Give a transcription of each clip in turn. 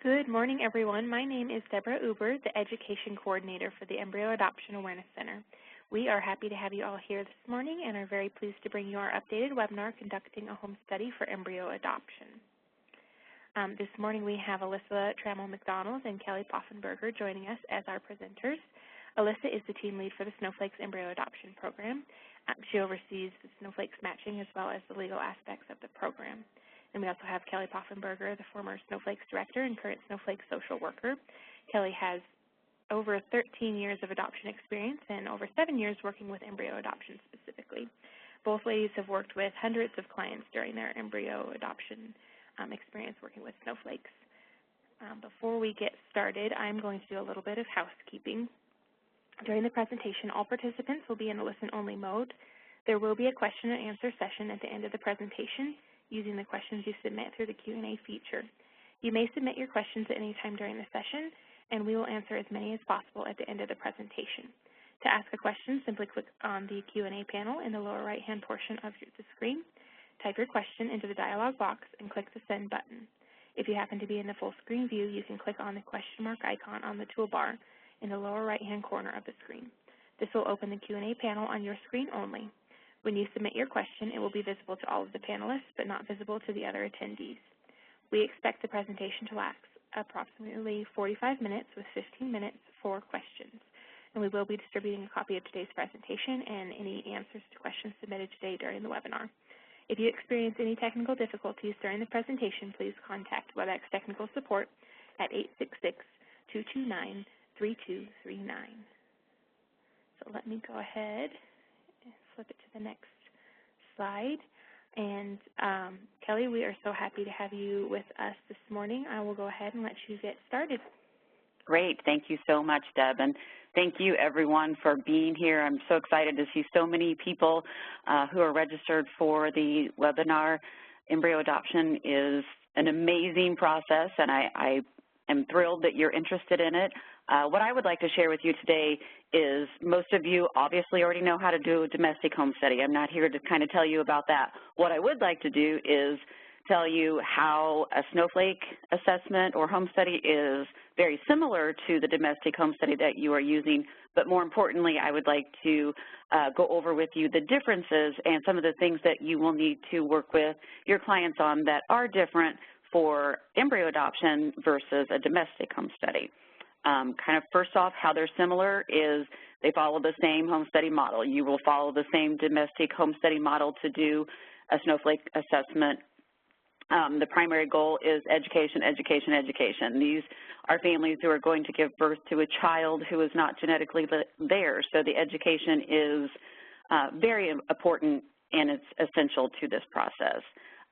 Good morning, everyone. My name is Deborah Uber, the Education Coordinator for the Embryo Adoption Awareness Center. We are happy to have you all here this morning and are very pleased to bring you our updated webinar, Conducting a Home Study for Embryo Adoption. This morning we have Alyssa Trammell-McDonald and Kelly Poffenberger joining us as our presenters. Alyssa is the team lead for the Snowflakes Embryo Adoption Program. She oversees the Snowflakes matching as well as the legal aspects of the program. And we also have Kelly Poffenberger, the former Snowflakes Director and current Snowflakes Social Worker. Kelly has over 13 years of adoption experience and over 7 years working with embryo adoption specifically. Both ladies have worked with hundreds of clients during their embryo adoption experience working with Snowflakes. Before we get started, I'm going to do a little bit of housekeeping. During the presentation, all participants will be in a listen-only mode. There will be a question and answer session at the end of the presentation using the questions you submit through the Q&A feature. You may submit your questions at any time during the session, and we will answer as many as possible at the end of the presentation. To ask a question, simply click on the Q&A panel in the lower right-hand portion of the screen. Type your question into the dialog box and click the send button. If you happen to be in the full screen view, you can click on the question mark icon on the toolbar in the lower right-hand corner of the screen. This will open the Q&A panel on your screen only. When you submit your question, it will be visible to all of the panelists, but not visible to the other attendees. We expect the presentation to last approximately 45 minutes with 15 minutes for questions. And we will be distributing a copy of today's presentation and any answers to questions submitted today during the webinar. If you experience any technical difficulties during the presentation, please contact WebEx Technical Support at 866-229-3239. So let me go ahead and flip it to the next slide. And Kelly, we are so happy to have you with us this morning. I will go ahead and let you get started. Great. Thank you so much, Deb. And thank you, everyone, for being here. I'm so excited to see so many people who are registered for the webinar. Embryo adoption is an amazing process, and I am thrilled that you're interested in it. What I would like to share with you today is most of you obviously already know how to do a domestic home study. I'm not here to kind of tell you about that. What I would like to do is tell you how a snowflake assessment or home study is very similar to the domestic home study that you are using, but more importantly, I would like to go over with you the differences and some of the things that you will need to work with your clients on that are different for embryo adoption versus a domestic home study. Kind of first off, how they're similar is they follow the same home study model. You will follow the same domestic home study model to do a snowflake assessment. The primary goal is education, education, education. These are families who are going to give birth to a child who is not genetically there, so the education is very important and it's essential to this process.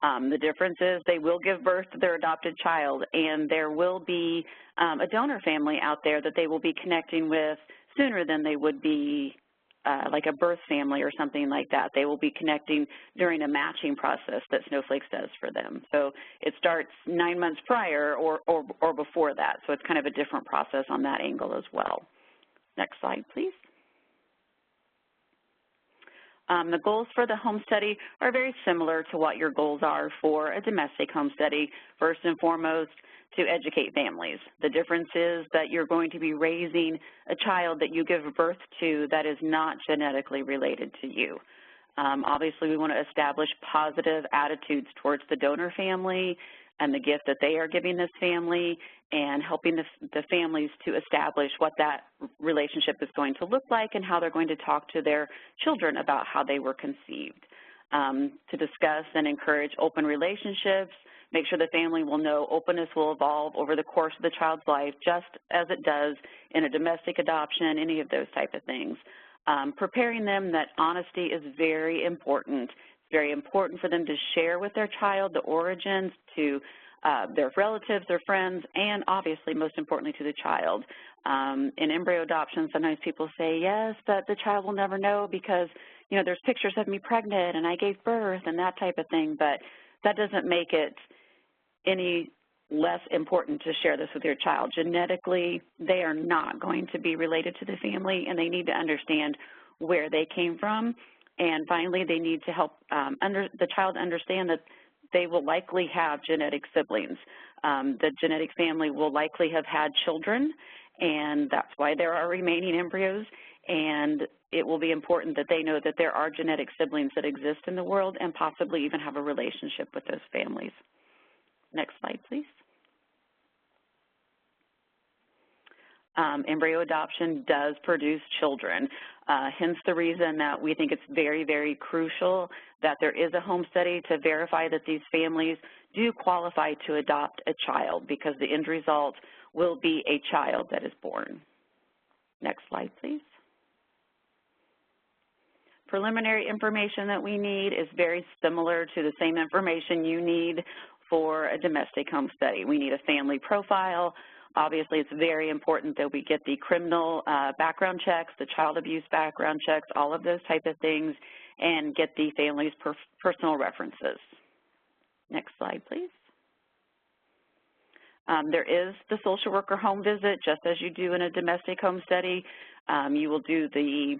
The difference is they will give birth to their adopted child, and there will be a donor family out there that they will be connecting with sooner than they would be like a birth family or something like that. They will be connecting during a matching process that Snowflakes does for them. So it starts 9 months prior or before that, so it's kind of a different process on that angle as well. Next slide, please. The goals for the home study are very similar to what your goals are for a domestic home study. First and foremost, to educate families. The difference is that you're going to be raising a child that you give birth to that is not genetically related to you. Obviously, we want to establish positive attitudes towards the donor family and the gift that they are giving this family, and helping the families to establish what that relationship is going to look like and how they're going to talk to their children about how they were conceived. To discuss and encourage open relationships, make sure the family will know openness will evolve over the course of the child's life, just as it does in a domestic adoption, any of those type of things. Preparing them that honesty is very important. It's very important for them to share with their child the origins to their relatives, their friends, and obviously, most importantly, to the child. In embryo adoption, sometimes people say, yes, but the child will never know because, you know, there's pictures of me pregnant and I gave birth and that type of thing, but that doesn't make it any less important to share this with your child. Genetically, they are not going to be related to the family, and they need to understand where they came from. And finally, they need to help the child understand that they will likely have genetic siblings. The genetic family will likely have had children, and that's why there are remaining embryos, and it will be important that they know that there are genetic siblings that exist in the world and possibly even have a relationship with those families. Next slide, please. Embryo adoption does produce children, hence the reason that we think it's very, very crucial that there is a home study to verify that these families do qualify to adopt a child, because the end result will be a child that is born. Next slide, please. Preliminary information that we need is very similar to the same information you need for a domestic home study. We need a family profile. Obviously, it's very important that we get the criminal background checks, the child abuse background checks, all of those type of things, and get the family's personal references. Next slide, please. There is the social worker home visit, just as you do in a domestic home study. You will do the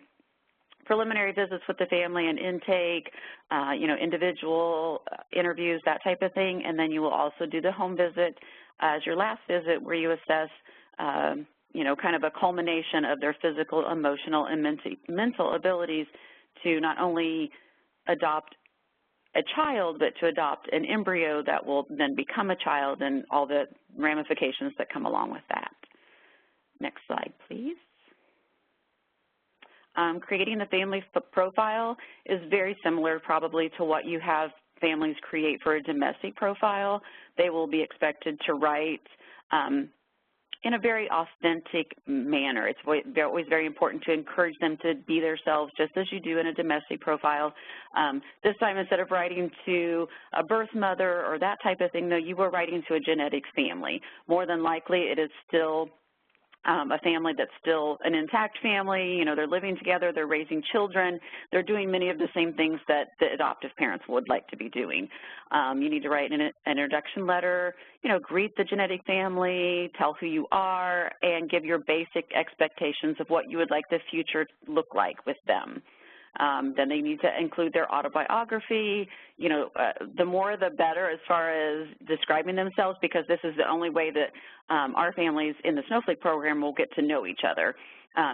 preliminary visits with the family and intake, individual interviews, that type of thing, and then you will also do the home visit as your last visit, where you assess, kind of a culmination of their physical, emotional, and mental abilities to not only adopt a child, but to adopt an embryo that will then become a child and all the ramifications that come along with that. Next slide, please. Creating the family profile is very similar probably to what you have families create for a domestic profile. They will be expected to write in a very authentic manner. It's always very important to encourage them to be themselves, just as you do in a domestic profile. This time, instead of writing to a birth mother or that type of thing, though, you were writing to a genetics family. More than likely, it is still a family that's still an intact family. They're living together, they're raising children, they're doing many of the same things that the adoptive parents would like to be doing. You need to write an introduction letter, greet the genetic family, tell who you are, and give your basic expectations of what you would like the future to look like with them. Then they need to include their autobiography. The more the better as far as describing themselves, because this is the only way that our families in the Snowflake program will get to know each other.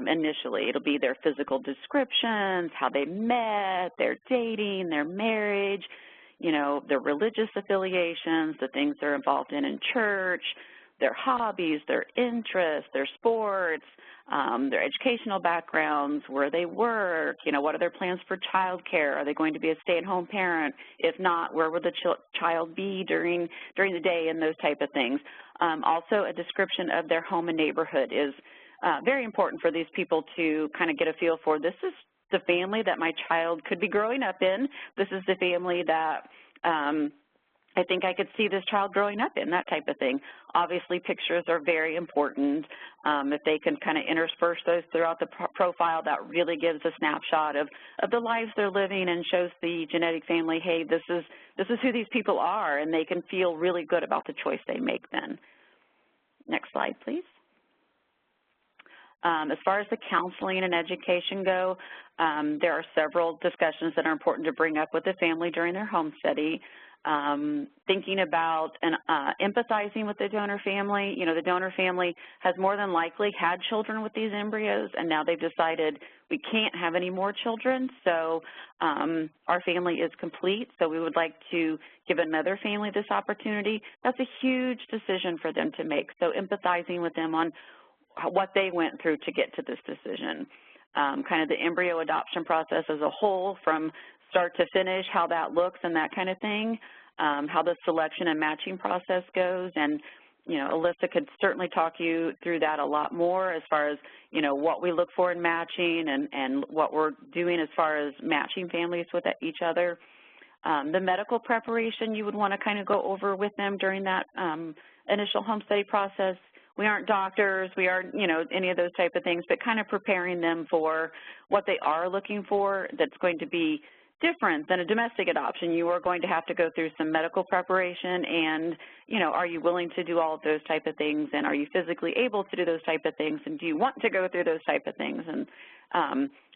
Initially, it'll be their physical descriptions, how they met, their dating, their marriage, their religious affiliations, the things they're involved in church, their hobbies, their interests, their sports, their educational backgrounds, where they work, what are their plans for child care? Are they going to be a stay-at-home parent? If not, where will the child be during the day, and those type of things. Also, a description of their home and neighborhood is very important for these people to kind of get a feel for. This is the family that my child could be growing up in. This is the family that I think I could see this child growing up in, that type of thing. Obviously, pictures are very important. If they can kind of intersperse those throughout the profile, that really gives a snapshot of the lives they're living and shows the genetic family, hey, this is who these people are, and they can feel really good about the choice they make then. Next slide, please. As far as the counseling and education go, there are several discussions that are important to bring up with the family during their home study. Thinking about and empathizing with the donor family. The donor family has more than likely had children with these embryos, and now they've decided we can't have any more children, so our family is complete, so we would like to give another family this opportunity. That's a huge decision for them to make, so empathizing with them on what they went through to get to this decision. Kind of the embryo adoption process as a whole, from start to finish, how that looks and that kind of thing, how the selection and matching process goes. And, Alyssa could certainly talk you through that a lot more as far as, what we look for in matching and what we're doing as far as matching families with each other. The medical preparation you would want to kind of go over with them during that initial home study process. We aren't doctors, we aren't, any of those type of things, but kind of preparing them for what they are looking for that's going to be different than a domestic adoption. You are going to have to go through some medical preparation, and, are you willing to do all of those type of things, and are you physically able to do those type of things, and do you want to go through those type of things? And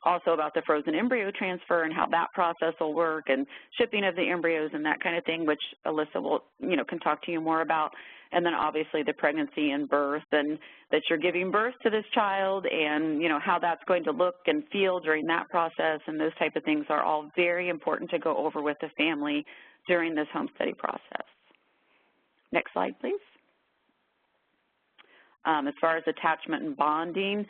Also about the frozen embryo transfer and how that process will work, and shipping of the embryos and that kind of thing, which Alyssa will, can talk to you more about. And then obviously the pregnancy and birth, and that you're giving birth to this child, and how that's going to look and feel during that process, and those type of things are all very important to go over with the family during this home study process. Next slide, please. As far as attachment and bonding,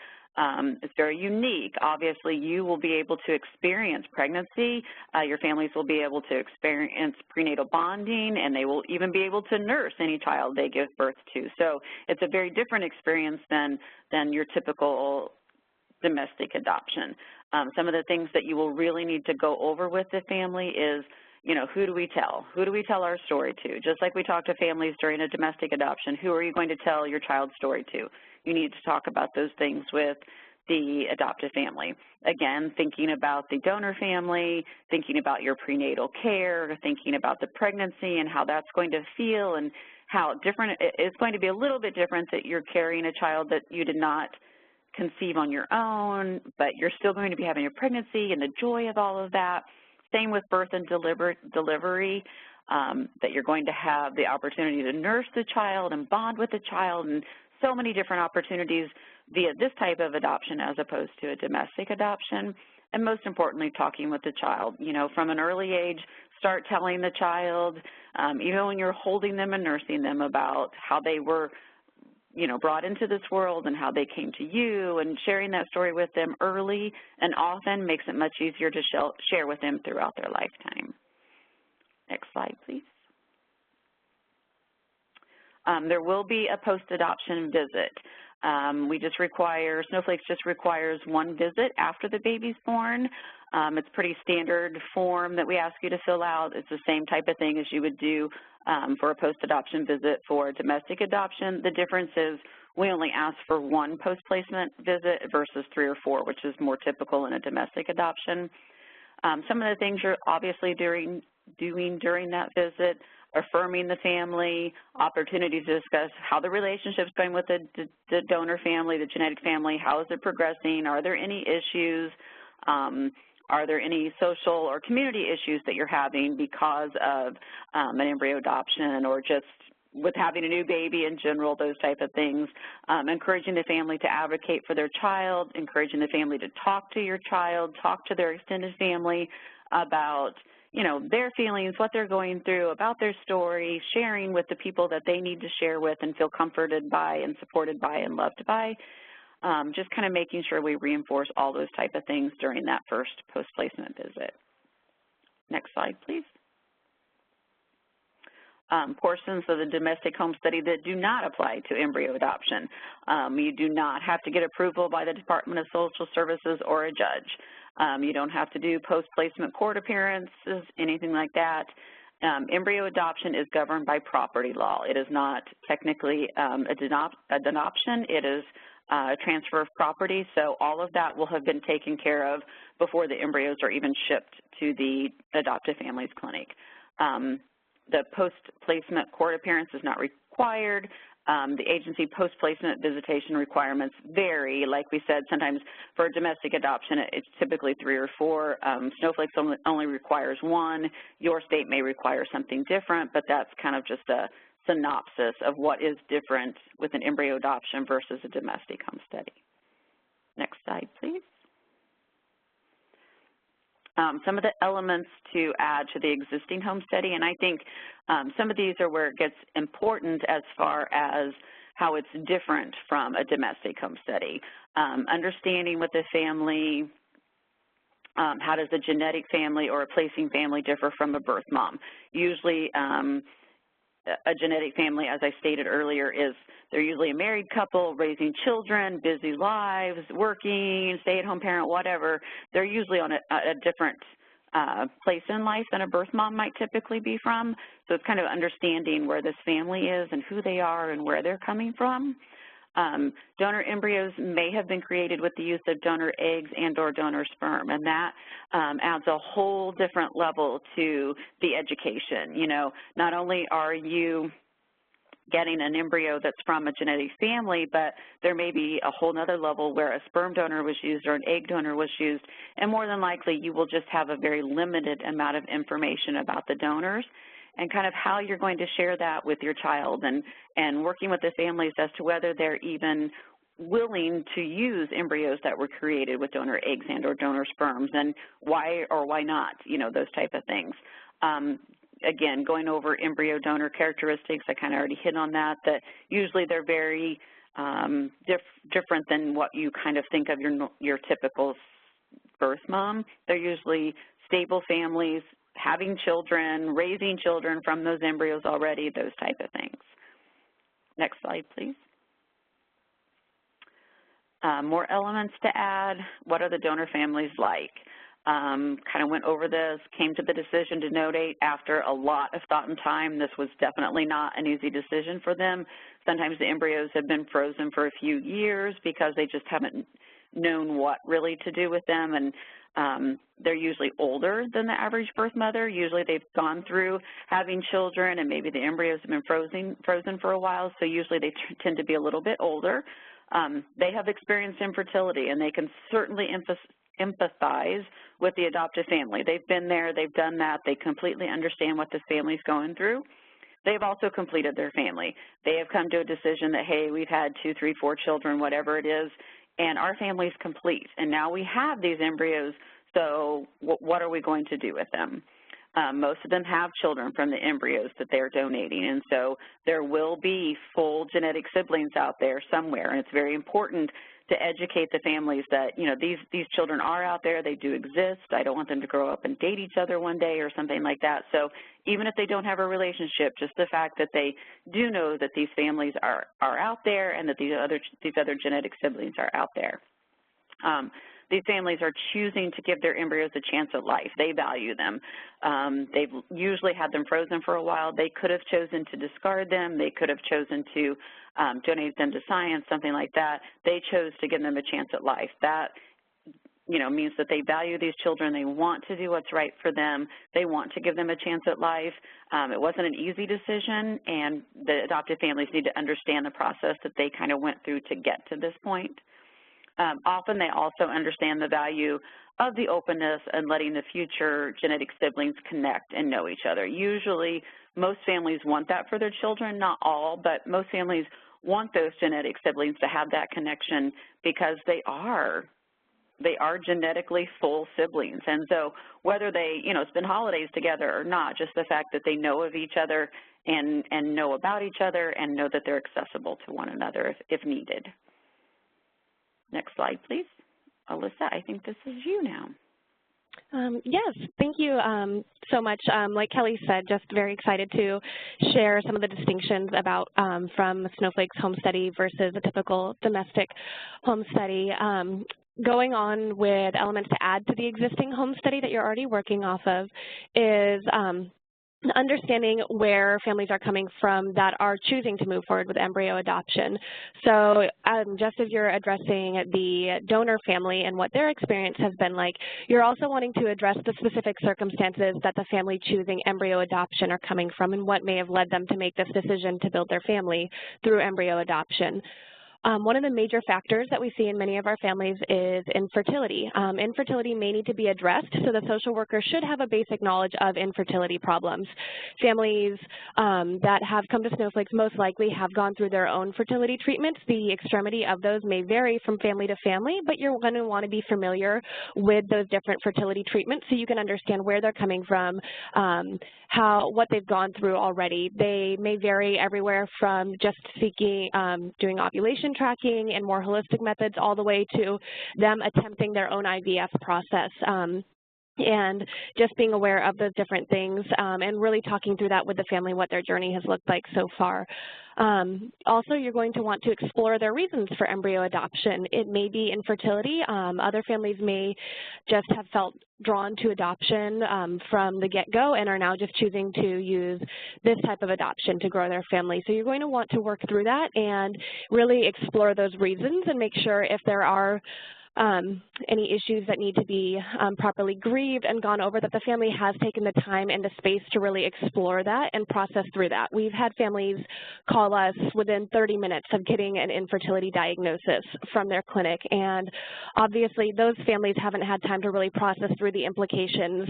it's very unique. Obviously, you will be able to experience pregnancy. Your families will be able to experience prenatal bonding, and they will even be able to nurse any child they give birth to. So it's a very different experience than your typical domestic adoption. Some of the things that you will really need to go over with the family is, who do we tell? Who do we tell our story to? Just like we talk to families during a domestic adoption, who are you going to tell your child's story to? You need to talk about those things with the adoptive family. Again, thinking about the donor family, thinking about your prenatal care, thinking about the pregnancy and how that's going to feel, and how different it's going to be a little bit different that you're carrying a child that you did not conceive on your own, but you're still going to be having a pregnancy and the joy of all of that. Same with birth and delivery, that you're going to have the opportunity to nurse the child and bond with the child, and so many different opportunities via this type of adoption as opposed to a domestic adoption. And most importantly, talking with the child. From an early age, start telling the child, even when you're holding them and nursing them, about how they were brought into this world and how they came to you, and sharing that story with them early and often makes it much easier to share with them throughout their lifetime. Next slide, please. There will be a post-adoption visit. Snowflakes just requires one visit after the baby's born. It's pretty standard form that we ask you to fill out. It's the same type of thing as you would do for a post-adoption visit for domestic adoption. The difference is we only ask for one post-placement visit versus 3 or 4, which is more typical in a domestic adoption. Some of the things you're obviously doing during that visit: affirming the family, opportunity to discuss how the relationship's going with the donor family, the genetic family, how is it progressing, are there any issues, are there any social or community issues that you're having because of an embryo adoption, or just with having a new baby in general, those type of things. Encouraging the family to advocate for their child, encouraging the family to talk to your child, talk to their extended family about their feelings, what they're going through, about their story, sharing with the people that they need to share with and feel comforted by and supported by and loved by. Just kind of making sure we reinforce all those type of things during that first post-placement visit. Next slide, please. Portions of the domestic home study that do not apply to embryo adoption. You do not have to get approval by the Department of Social Services or a judge. You don't have to do post-placement court appearances, anything like that. Embryo adoption is governed by property law. It is not technically an adoption. It is a transfer of property, so all of that will have been taken care of before the embryos are even shipped to the adoptive family's clinic. The post-placement court appearance is not required. The agency post-placement visitation requirements vary. Like we said, sometimes for a domestic adoption, it's typically 3 or 4. Snowflakes only requires 1. Your state may require something different, but that's kind of just a synopsis of what is different with an embryo adoption versus a domestic home study. Next slide, please. Some of the elements to add to the existing home study, and I think some of these are where it gets important as far as how it's different from a domestic home study. Understanding with the family, how does a genetic family or a placing family differ from a birth mom? Usually a genetic family, as I stated earlier, they're usually a married couple raising children, busy lives, working, stay-at-home parent, whatever. They're usually on a different place in life than a birth mom might typically be from. So it's kind of understanding where this family is and who they are and where they're coming from. Donor embryos may have been created with the use of donor eggs and or donor sperm, and that adds a whole different level to the education. Not only are you getting an embryo that's from a genetic family, but there may be a whole other level where a sperm donor was used or an egg donor was used, and more than likely you will just have a very limited amount of information about the donors and kind of how you're going to share that with your child, and working with the families as to whether they're even willing to use embryos that were created with donor eggs and or donor sperms, and why or why not, you know, those type of things. Again, going over embryo donor characteristics, I kind of already hit on that, that usually they're very different than what you kind of think of your typical birth mom. They're usually stable families, having children, raising children from those embryos already, those type of things. Next slide, please. More elements to add. What are the donor families like? Kind of went over this, came to the decision to donate after a lot of thought and time. This was definitely not an easy decision for them. Sometimes the embryos have been frozen for a few years because they just haven't known what really to do with them, and they're usually older than the average birth mother. Usually they've gone through having children, and maybe the embryos have been frozen for a while, so usually they tend to be a little bit older. They have experienced infertility, and they can certainly empathize with the adoptive family. They've been there, they've done that, they completely understand what this family's going through. They've also completed their family. They have come to a decision that, hey, we've had 2, 3, 4 children, whatever it is, and our family's complete. And now we have these embryos, so what are we going to do with them? Most of them have children from the embryos that they're donating, and so there will be full genetic siblings out there somewhere, and it's very important to educate the families that, you know, these children are out there, they do exist. I don't want them to grow up and date each other one day or something like that. So even if they don't have a relationship, just the fact that they do know that these families are out there and that these other genetic siblings are out there. These families are choosing to give their embryos a chance at life. They value them. They've usually had them frozen for a while. They could have chosen to discard them. They could have chosen to donate them to science, something like that. They chose to give them a chance at life. That, you know, means that they value these children. They want to do what's right for them. They want to give them a chance at life. It wasn't an easy decision, and the adoptive families need to understand the process that they kind of went through to get to this point. Often they also understand the value of the openness and letting the future genetic siblings connect and know each other. Usually, most families want that for their children, not all, but most families want those genetic siblings to have that connection because they are genetically full siblings. And so whether they, you know, spend holidays together or not, just the fact that they know of each other and know about each other and know that they're accessible to one another if needed. Next slide, please. Alyssa, I think this is you now. Yes, thank you so much. Like Kelly said, just very excited to share some of the distinctions about from Snowflake's home study versus a typical domestic home study. Going on with elements to add to the existing home study that you're already working off of is understanding where families are coming from that are choosing to move forward with embryo adoption. So just as you're addressing the donor family and what their experience has been like, you're also wanting to address the specific circumstances that the family choosing embryo adoption are coming from and what may have led them to make this decision to build their family through embryo adoption. One of the major factors that we see in many of our families is infertility. Infertility may need to be addressed, so the social worker should have a basic knowledge of infertility problems. Families that have come to Snowflake most likely have gone through their own fertility treatments. The extremity of those may vary from family to family, but you're going to want to be familiar with those different fertility treatments so you can understand where they're coming from, what they've gone through already. They may vary everywhere from just seeking, doing ovulation tracking and more holistic methods all the way to them attempting their own IVF process. And just being aware of those different things and really talking through that with the family, what their journey has looked like so far. Also, you're going to want to explore their reasons for embryo adoption. It may be infertility. Other families may just have felt drawn to adoption from the get-go and are now just choosing to use this type of adoption to grow their family. So you're going to want to work through that and really explore those reasons and make sure if there are any issues that need to be properly grieved and gone over, that the family has taken the time and the space to really explore that and process through that. We've had families call us within 30 minutes of getting an infertility diagnosis from their clinic, and obviously those families haven't had time to really process through the implications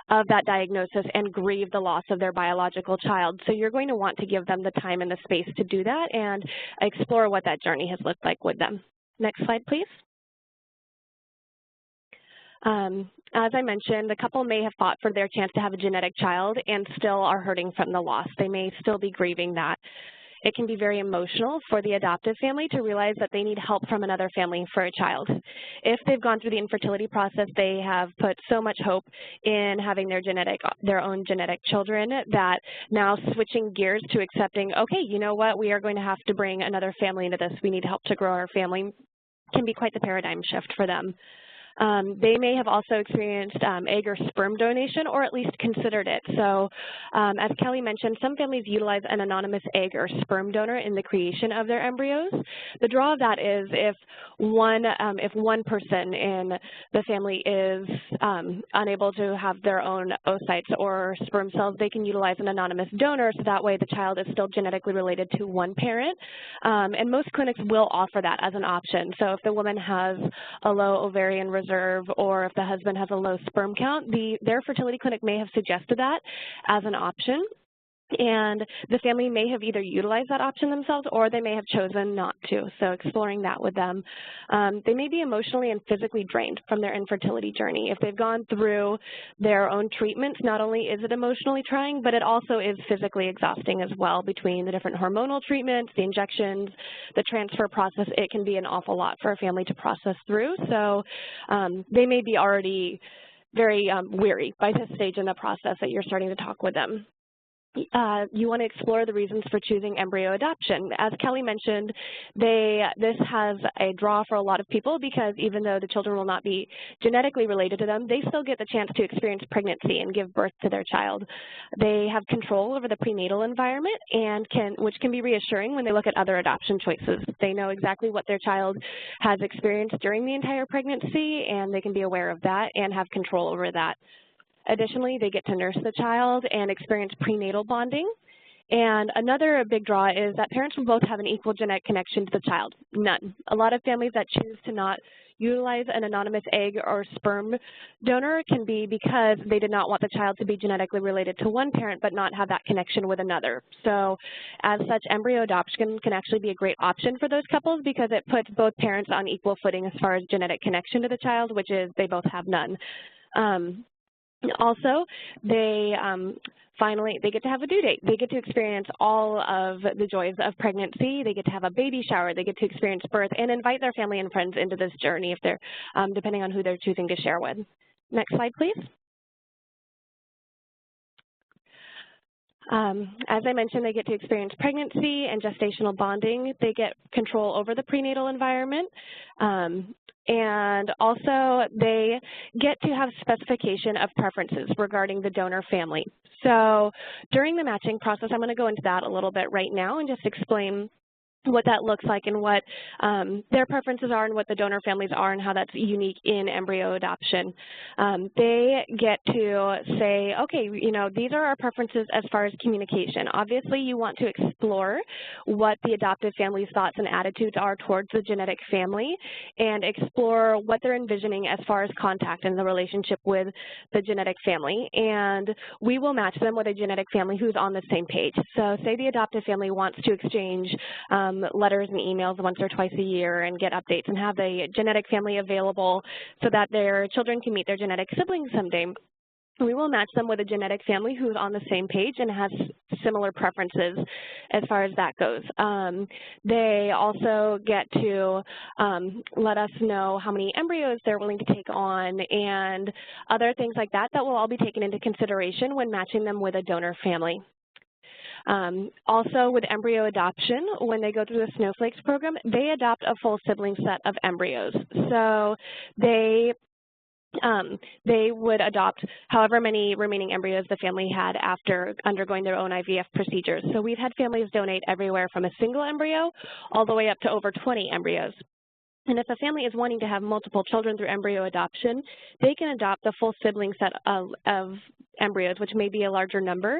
of that diagnosis and grieve the loss of their biological child. So you're going to want to give them the time and the space to do that and explore what that journey has looked like with them. Next slide, please. As I mentioned, the couple may have fought for their chance to have a genetic child and still are hurting from the loss. They may still be grieving that. It can be very emotional for the adoptive family to realize that they need help from another family for a child. If they've gone through the infertility process, they have put so much hope in having their own genetic children that now switching gears to accepting, okay, you know what, we are going to have to bring another family into this. We need help to grow our family, can be quite the paradigm shift for them. They may have also experienced egg or sperm donation, or at least considered it. So as Kelly mentioned, some families utilize an anonymous egg or sperm donor in the creation of their embryos. The draw of that is if one person in the family is unable to have their own oocytes or sperm cells, they can utilize an anonymous donor, so that way the child is still genetically related to one parent. And most clinics will offer that as an option. So if the woman has a low ovarian reserve, or if the husband has a low sperm count, their fertility clinic may have suggested that as an option. And the family may have either utilized that option themselves, or they may have chosen not to, so exploring that with them. They may be emotionally and physically drained from their infertility journey. If they've gone through their own treatments, not only is it emotionally trying, but it also is physically exhausting as well, between the different hormonal treatments, the injections, the transfer process. It can be an awful lot for a family to process through, so they may be already very weary by this stage in the process that you're starting to talk with them. You want to explore the reasons for choosing embryo adoption. As Kelly mentioned, this has a draw for a lot of people because even though the children will not be genetically related to them, they still get the chance to experience pregnancy and give birth to their child. They have control over the prenatal environment, which can be reassuring when they look at other adoption choices. They know exactly what their child has experienced during the entire pregnancy, and they can be aware of that and have control over that. Additionally, they get to nurse the child and experience prenatal bonding. And another big draw is that parents will both have an equal genetic connection to the child. None. A lot of families that choose to not utilize an anonymous egg or sperm donor can be because they did not want the child to be genetically related to one parent but not have that connection with another. So as such, embryo adoption can actually be a great option for those couples because it puts both parents on equal footing as far as genetic connection to the child, which is they both have none. Also, they get to have a due date. They get to experience all of the joys of pregnancy. They get to have a baby shower. They get to experience birth and invite their family and friends into this journey if they're, depending on who they're choosing to share with. Next slide, please. As I mentioned, they get to experience pregnancy and gestational bonding. They get control over the prenatal environment. And also, they get to have specification of preferences regarding the donor family. So during the matching process, I'm going to go into that a little bit right now and just explain what that looks like and what their preferences are and what the donor families are and how that's unique in embryo adoption. They get to say, okay, you know, these are our preferences as far as communication. Obviously, you want to explore what the adoptive family's thoughts and attitudes are towards the genetic family and explore what they're envisioning as far as contact and the relationship with the genetic family. And we will match them with a genetic family who's on the same page. So say the adoptive family wants to exchange letters and emails once or twice a year and get updates and have the genetic family available so that their children can meet their genetic siblings someday. We will match them with a genetic family who's on the same page and has similar preferences as far as that goes. They also get to let us know how many embryos they're willing to take on and other things like that that will all be taken into consideration when matching them with a donor family. Also with embryo adoption, when they go through the Snowflakes program, they adopt a full sibling set of embryos. So they would adopt however many remaining embryos the family had after undergoing their own IVF procedures. So we've had families donate everywhere from a single embryo all the way up to over 20 embryos. And if a family is wanting to have multiple children through embryo adoption, they can adopt the full sibling set of embryos, which may be a larger number,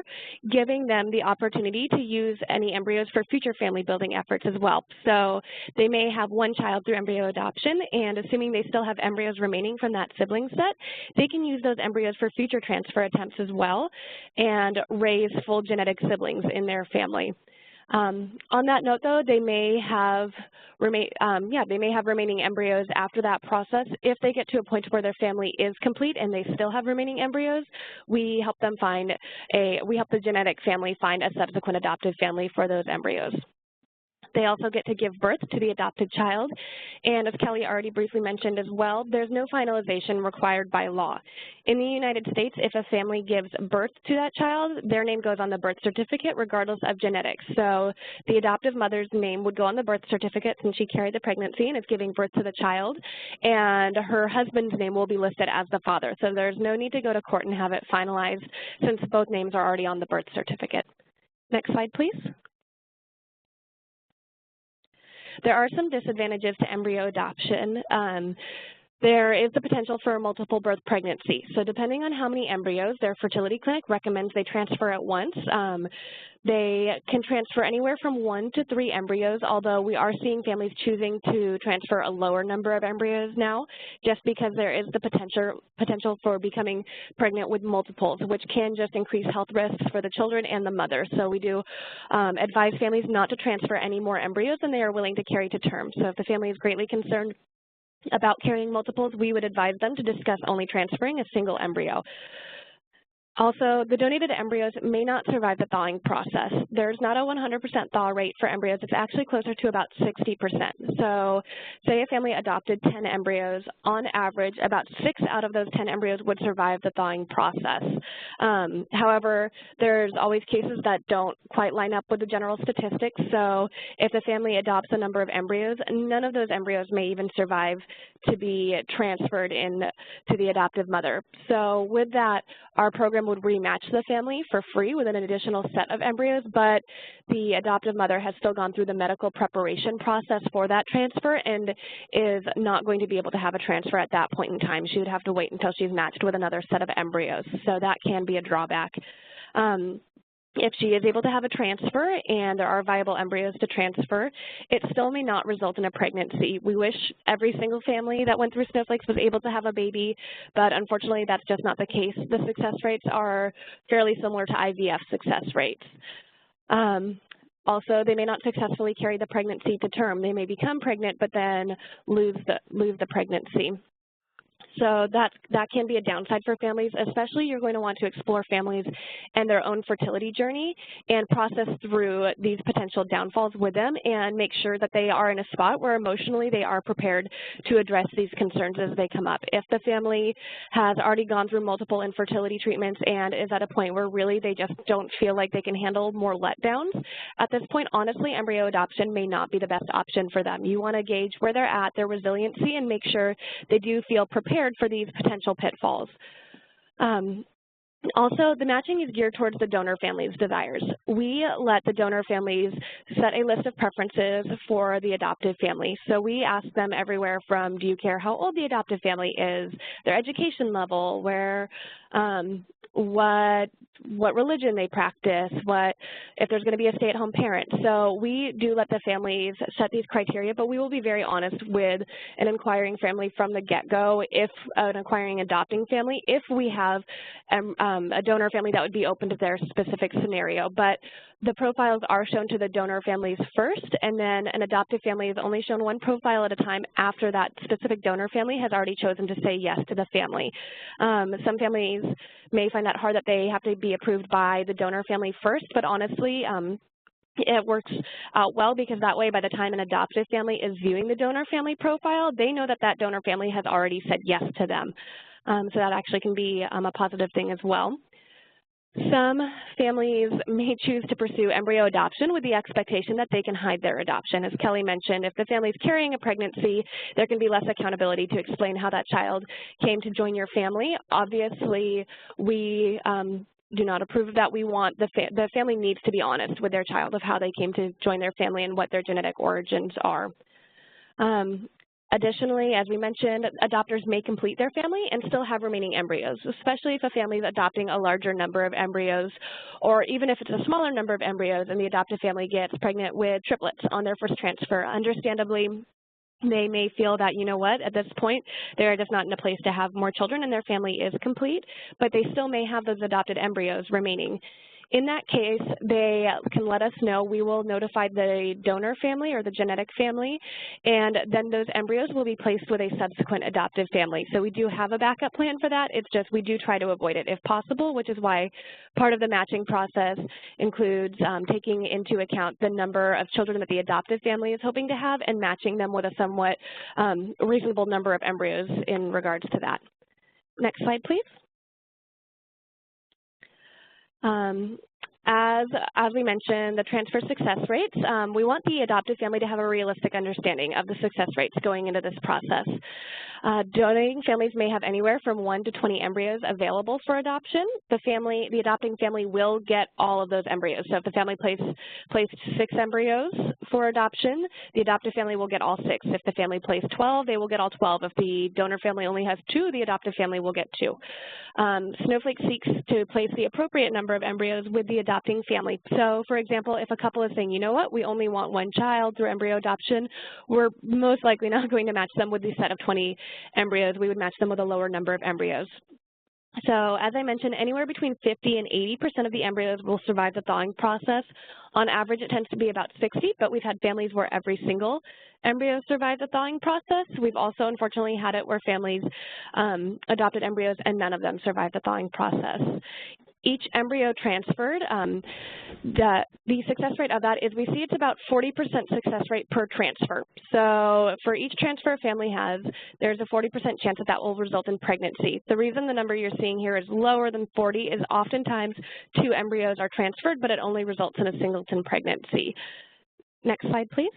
giving them the opportunity to use any embryos for future family building efforts as well. So they may have one child through embryo adoption, and assuming they still have embryos remaining from that sibling set, they can use those embryos for future transfer attempts as well and raise full genetic siblings in their family. On that note, though, they may have remaining embryos after that process. If they get to a point where their family is complete and they still have remaining embryos, we help the genetic family find a subsequent adoptive family for those embryos. They also get to give birth to the adopted child, and as Kelly already briefly mentioned as well, there's no finalization required by law. In the United States, if a family gives birth to that child, their name goes on the birth certificate regardless of genetics. So the adoptive mother's name would go on the birth certificate since she carried the pregnancy and is giving birth to the child, and her husband's name will be listed as the father. So there's no need to go to court and have it finalized since both names are already on the birth certificate. Next slide, please. There are some disadvantages to embryo adoption. There is the potential for multiple birth pregnancy. So depending on how many embryos, their fertility clinic recommends they transfer at once. They can transfer anywhere from 1 to 3 embryos, although we are seeing families choosing to transfer a lower number of embryos now, just because there is the potential for becoming pregnant with multiples, which can just increase health risks for the children and the mother. So we do advise families not to transfer any more embryos than they are willing to carry to term. So if the family is greatly concerned about carrying multiples, we would advise them to discuss only transferring a single embryo. Also, the donated embryos may not survive the thawing process. There's not a 100% thaw rate for embryos. It's actually closer to about 60%. So say a family adopted 10 embryos. On average, about 6 out of those 10 embryos would survive the thawing process. However, there's always cases that don't quite line up with the general statistics. So if the family adopts a number of embryos, none of those embryos may even survive to be transferred in to the adoptive mother. So with that, our program would rematch the family for free with an additional set of embryos, but the adoptive mother has still gone through the medical preparation process for that transfer and is not going to be able to have a transfer at that point in time. She would have to wait until she's matched with another set of embryos. So that can be a drawback. If she is able to have a transfer and there are viable embryos to transfer, it still may not result in a pregnancy. We wish every single family that went through Snowflakes was able to have a baby, but unfortunately that's just not the case. The success rates are fairly similar to IVF success rates. Also, they may not successfully carry the pregnancy to term. They may become pregnant but then lose the pregnancy. So that can be a downside for families, especially you're going to want to explore families and their own fertility journey and process through these potential downfalls with them and make sure that they are in a spot where emotionally they are prepared to address these concerns as they come up. If the family has already gone through multiple infertility treatments and is at a point where really they just don't feel like they can handle more letdowns, at this point, honestly, embryo adoption may not be the best option for them. You want to gauge where they're at, their resiliency, and make sure they do feel prepared for these potential pitfalls. Also, the matching is geared towards the donor family's desires. We let the donor families set a list of preferences for the adoptive family. So we ask them everywhere from, do you care how old the adoptive family is, their education level, what religion they practice, if there's going to be a stay-at-home parent. So we do let the families set these criteria, but we will be very honest with an inquiring family from the get-go, if an inquiring adopting family, if we have a donor family that would be open to their specific scenario. But the profiles are shown to the donor families first, and then an adoptive family is only shown one profile at a time after that specific donor family has already chosen to say yes to the family. Some families may find that hard that they have to be approved by the donor family first, but honestly, it works out well because that way by the time an adoptive family is viewing the donor family profile, they know that that donor family has already said yes to them. So that actually can be a positive thing as well. Some families may choose to pursue embryo adoption with the expectation that they can hide their adoption. As Kelly mentioned, if the family is carrying a pregnancy, there can be less accountability to explain how that child came to join your family. Obviously, we do not approve of that. We want the family needs to be honest with their child of how they came to join their family and what their genetic origins are. Additionally, as we mentioned, adopters may complete their family and still have remaining embryos, especially if a family is adopting a larger number of embryos, or even if it's a smaller number of embryos and the adoptive family gets pregnant with triplets on their first transfer. Understandably, they may feel that, you know what, at this point, they're just not in a place to have more children and their family is complete, but they still may have those adopted embryos remaining. In that case, they can let us know. We will notify the donor family or the genetic family, and then those embryos will be placed with a subsequent adoptive family. So we do have a backup plan for that. It's just we do try to avoid it if possible, which is why part of the matching process includes taking into account the number of children that the adoptive family is hoping to have and matching them with a somewhat reasonable number of embryos in regards to that. Next slide, please. As we mentioned, the transfer success rates, we want the adoptive family to have a realistic understanding of the success rates going into this process. Donating families may have anywhere from 1 to 20 embryos available for adoption. The adopting family will get all of those embryos. So if the family placed 6 embryos for adoption, the adoptive family will get all 6. If the family placed 12, they will get all 12. If the donor family only has 2, the adoptive family will get 2. Snowflake seeks to place the appropriate number of embryos with the adopting family. So, for example, if a couple is saying, you know what, we only want 1 child through embryo adoption, we're most likely not going to match them with the set of 20 embryos. We would match them with a lower number of embryos. So, as I mentioned, anywhere between 50 and 80% of the embryos will survive the thawing process. On average, it tends to be about 60, but we've had families where every single embryo survived the thawing process. We've also, unfortunately, had it where families adopted embryos and none of them survived the thawing process. Each embryo transferred, the success rate of that is we see it's about 40% success rate per transfer. So for each transfer a family has, there's a 40% chance that that will result in pregnancy. The reason the number you're seeing here is lower than 40 is oftentimes 2 embryos are transferred, but it only results in a singleton pregnancy. Next slide, please.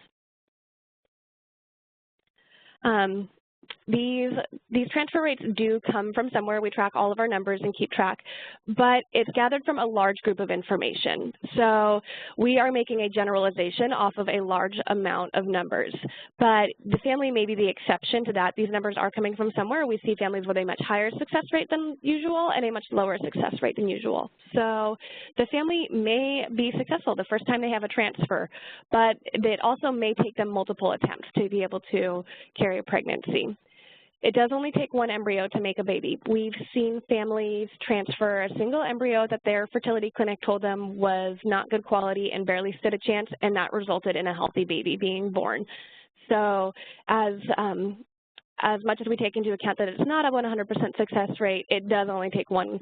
These transfer rates do come from somewhere. We track all of our numbers and keep track, but it's gathered from a large group of information. So we are making a generalization off of a large amount of numbers, but the family may be the exception to that. These numbers are coming from somewhere. We see families with a much higher success rate than usual and a much lower success rate than usual. So the family may be successful the first time they have a transfer, but it also may take them multiple attempts to be able to carry a pregnancy. It does only take 1 embryo to make a baby. We've seen families transfer a single embryo that their fertility clinic told them was not good quality and barely stood a chance, and that resulted in a healthy baby being born. So as much as we take into account that it's not a 100% success rate, it does only take one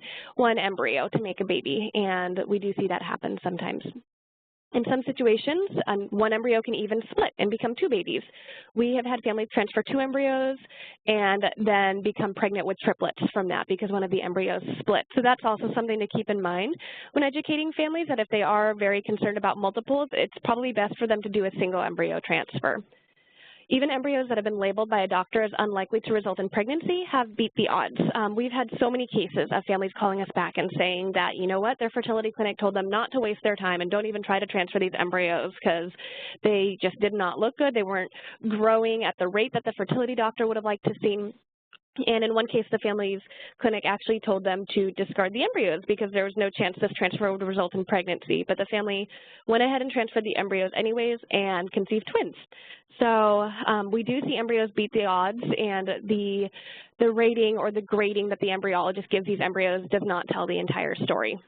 embryo to make a baby, and we do see that happen sometimes. In some situations, 1 embryo can even split and become 2 babies. We have had families transfer 2 embryos and then become pregnant with triplets from that because one of the embryos split. So that's also something to keep in mind when educating families, that if they are very concerned about multiples, it's probably best for them to do a single embryo transfer. Even embryos that have been labeled by a doctor as unlikely to result in pregnancy have beat the odds. We've had so many cases of families calling us back and saying that, you know what, their fertility clinic told them not to waste their time and don't even try to transfer these embryos because they just did not look good. They weren't growing at the rate that the fertility doctor would have liked to see. And in one case, the family's clinic actually told them to discard the embryos because there was no chance this transfer would result in pregnancy. But the family went ahead and transferred the embryos anyways and conceived twins. So we do see embryos beat the odds, and the rating or the grading that the embryologist gives these embryos does not tell the entire story.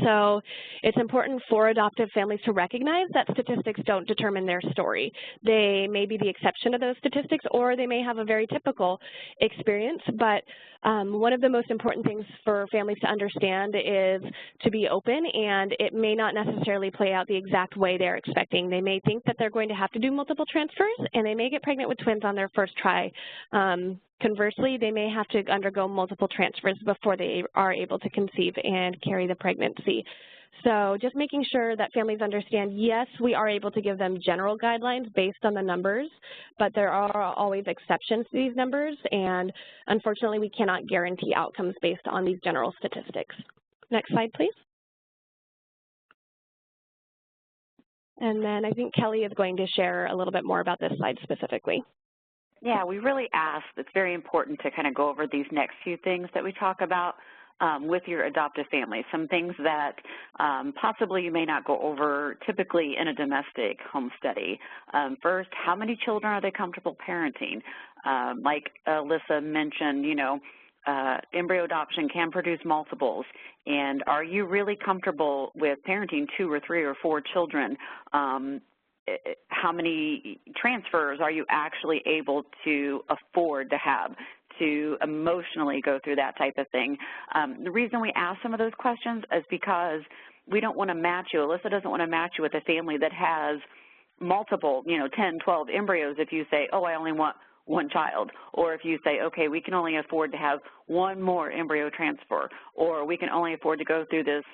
So it's important for adoptive families to recognize that statistics don't determine their story. They may be the exception to those statistics, or they may have a very typical experience, but one of the most important things for families to understand is to be open, and it may not necessarily play out the exact way they're expecting. They may think that they're going to have to do multiple transfers, and they may get pregnant with twins on their first try. Conversely, they may have to undergo multiple transfers before they are able to conceive and carry the pregnancy. So just making sure that families understand, yes, we are able to give them general guidelines based on the numbers, but there are always exceptions to these numbers, and unfortunately, we cannot guarantee outcomes based on these general statistics. Next slide, please. And then I think Kelly is going to share a little bit more about this slide specifically. Yeah, we really ask, it's very important to kind of go over these next few things that we talk about with your adoptive family, some things that possibly you may not go over typically in a domestic home study. First, how many children are they comfortable parenting? Like Alyssa mentioned, you know, embryo adoption can produce multiples, and are you really comfortable with parenting 2 or 3 or 4 children? How many transfers are you actually able to afford to have, to emotionally go through that type of thing? The reason we ask some of those questions is because we don't want to match you. Alyssa doesn't want to match you with a family that has multiple, you know, 10, 12 embryos if you say, oh, I only want 1 child, or if you say, okay, we can only afford to have 1 more embryo transfer, or we can only afford to go through this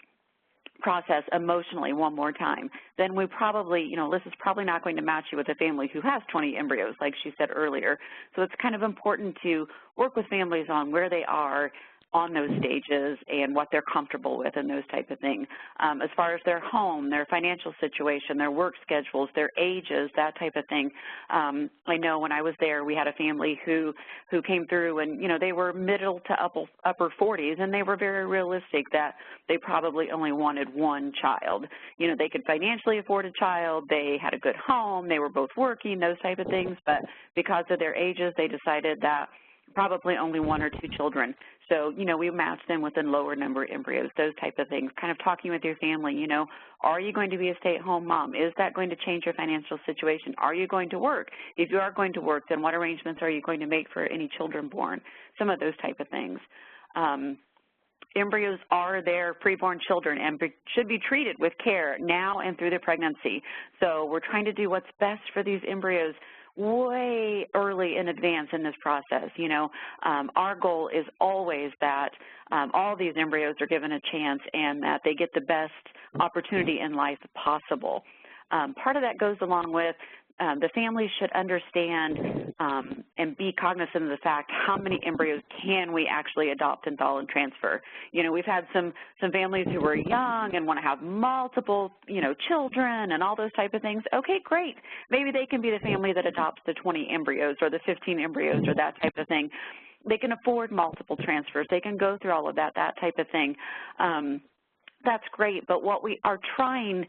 process emotionally 1 more time, then we probably, you know, Alyssa's probably not going to match you with a family who has 20 embryos, like she said earlier. So it's kind of important to work with families on where they are on those stages and what they're comfortable with and those type of things. As far as their home, their financial situation, their work schedules, their ages, that type of thing. I know when I was there, we had a family who came through and, you know, they were middle to upper 40s, and they were very realistic that they probably only wanted 1 child. You know, they could financially afford a child, they had a good home, they were both working, those type of things, but because of their ages, they decided that probably only 1 or 2 children. So, you know, we matched them with a lower number of embryos, those type of things, kind of talking with your family, you know, are you going to be a stay-at-home mom? Is that going to change your financial situation? Are you going to work? If you are going to work, then what arrangements are you going to make for any children born? Some of those type of things. Embryos are their preborn children and should be treated with care now and through their pregnancy. So we're trying to do what's best for these embryos way early in advance in this process. You know, our goal is always that all these embryos are given a chance and that they get the best opportunity in life possible. Part of that goes along with the family should understand and be cognizant of the fact how many embryos can we actually adopt and thaw and transfer. You know, we've had some families who are young and want to have multiple, you know, children and all those type of things. Okay, great. Maybe they can be the family that adopts the 20 embryos or the 15 embryos or that type of thing. They can afford multiple transfers. They can go through all of that type of thing. That's great, but what we are trying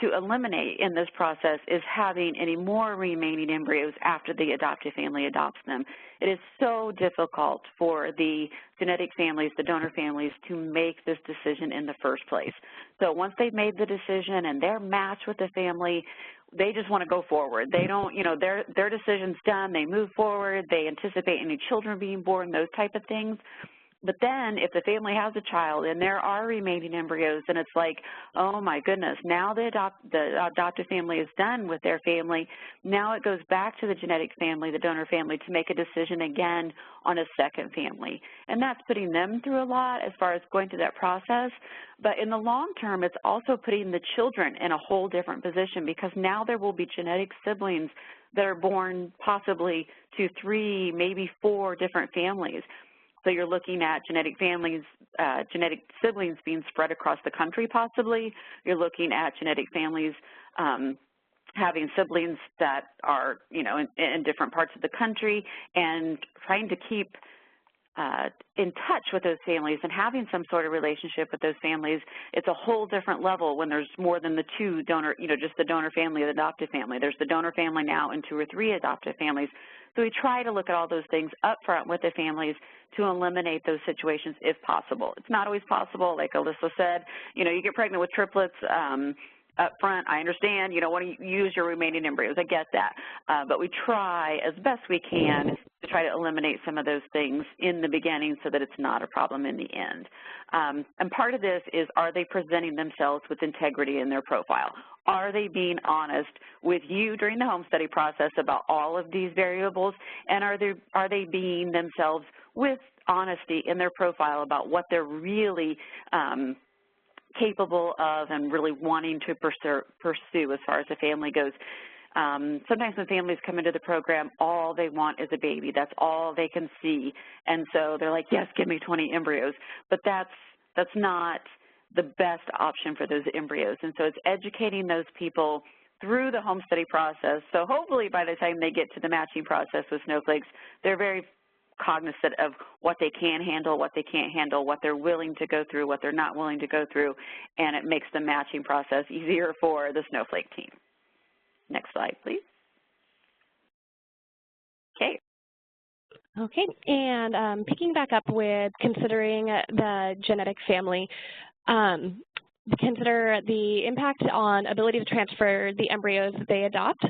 to eliminate in this process is having any more remaining embryos after the adoptive family adopts them. It is so difficult for the genetic families, the donor families, to make this decision in the first place. So once they've made the decision and they're matched with the family, they just want to go forward. They don't, you know, their decision's done, they move forward, they anticipate any children being born, those type of things. But then if the family has a child and there are remaining embryos, then it's like, oh my goodness, now the adoptive family is done with their family. Now it goes back to the genetic family, the donor family, to make a decision again on a second family. And that's putting them through a lot as far as going through that process. But in the long term, it's also putting the children in a whole different position, because now there will be genetic siblings that are born possibly to 3, maybe 4 different families. So you're looking at genetic families, genetic siblings being spread across the country possibly. You're looking at genetic families having siblings that are, you know, in different parts of the country, and trying to keep in touch with those families and having some sort of relationship with those families. It's a whole different level when there's more than the 2 donor, you know, just the donor family, the adoptive family. There's the donor family now and 2 or 3 adoptive families. So we try to look at all those things up front with the families to eliminate those situations if possible. It's not always possible. Like Alyssa said, you know, you get pregnant with triplets up front. I understand you don't want to use your remaining embryos. I get that. But we try as best we can to try to eliminate some of those things in the beginning so that it's not a problem in the end. And part of this is, are they presenting themselves with integrity in their profile? Are they being honest with you during the home study process about all of these variables? And are they being themselves with honesty in their profile about what they're really capable of and really wanting to pursue as far as the family goes? Sometimes when families come into the program, all they want is a baby. That's all they can see. And so they're like, yes, give me 20 embryos. But that's not the best option for those embryos. And so it's educating those people through the home study process. So hopefully by the time they get to the matching process with Snowflakes, they're very cognizant of what they can handle, what they can't handle, what they're willing to go through, what they're not willing to go through, and it makes the matching process easier for the Snowflake team. Next slide, please. Okay. Okay, and picking back up with considering the genetic family, consider the impact on ability to transfer the embryos that they adopt.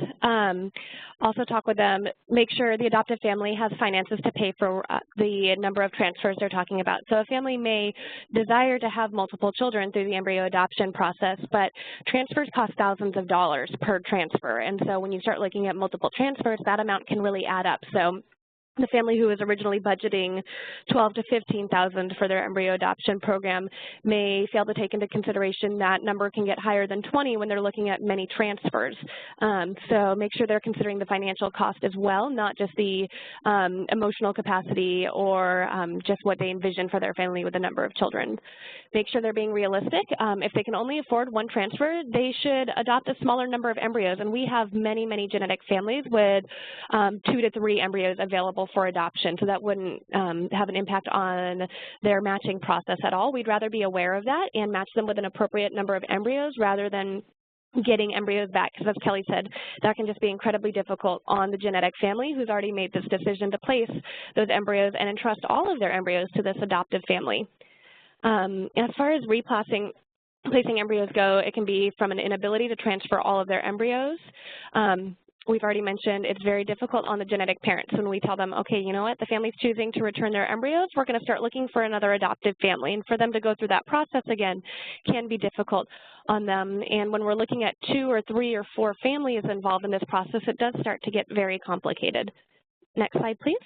Also talk with them, make sure the adoptive family has finances to pay for the number of transfers they're talking about. So a family may desire to have multiple children through the embryo adoption process, but transfers cost thousands of dollars per transfer. And so when you start looking at multiple transfers, that amount can really add up. So the family who was originally budgeting $12,000 to $15,000 for their embryo adoption program may fail to take into consideration that number can get higher than 20 when they're looking at many transfers. So make sure they're considering the financial cost as well, not just the emotional capacity or just what they envision for their family with the number of children. Make sure they're being realistic. If they can only afford one transfer, they should adopt a smaller number of embryos. And we have many, many genetic families with 2 to 3 embryos available for adoption, so that wouldn't have an impact on their matching process at all. We'd rather be aware of that and match them with an appropriate number of embryos rather than getting embryos back, because as Kelly said, that can just be incredibly difficult on the genetic family who's already made this decision to place those embryos and entrust all of their embryos to this adoptive family. As far as placing embryos go, it can be from an inability to transfer all of their embryos. We've already mentioned it's very difficult on the genetic parents when we tell them, okay, you know what, the family's choosing to return their embryos, we're going to start looking for another adoptive family. And for them to go through that process again can be difficult on them. And when we're looking at 2 or 3 or 4 families involved in this process, it does start to get very complicated. Next slide, please.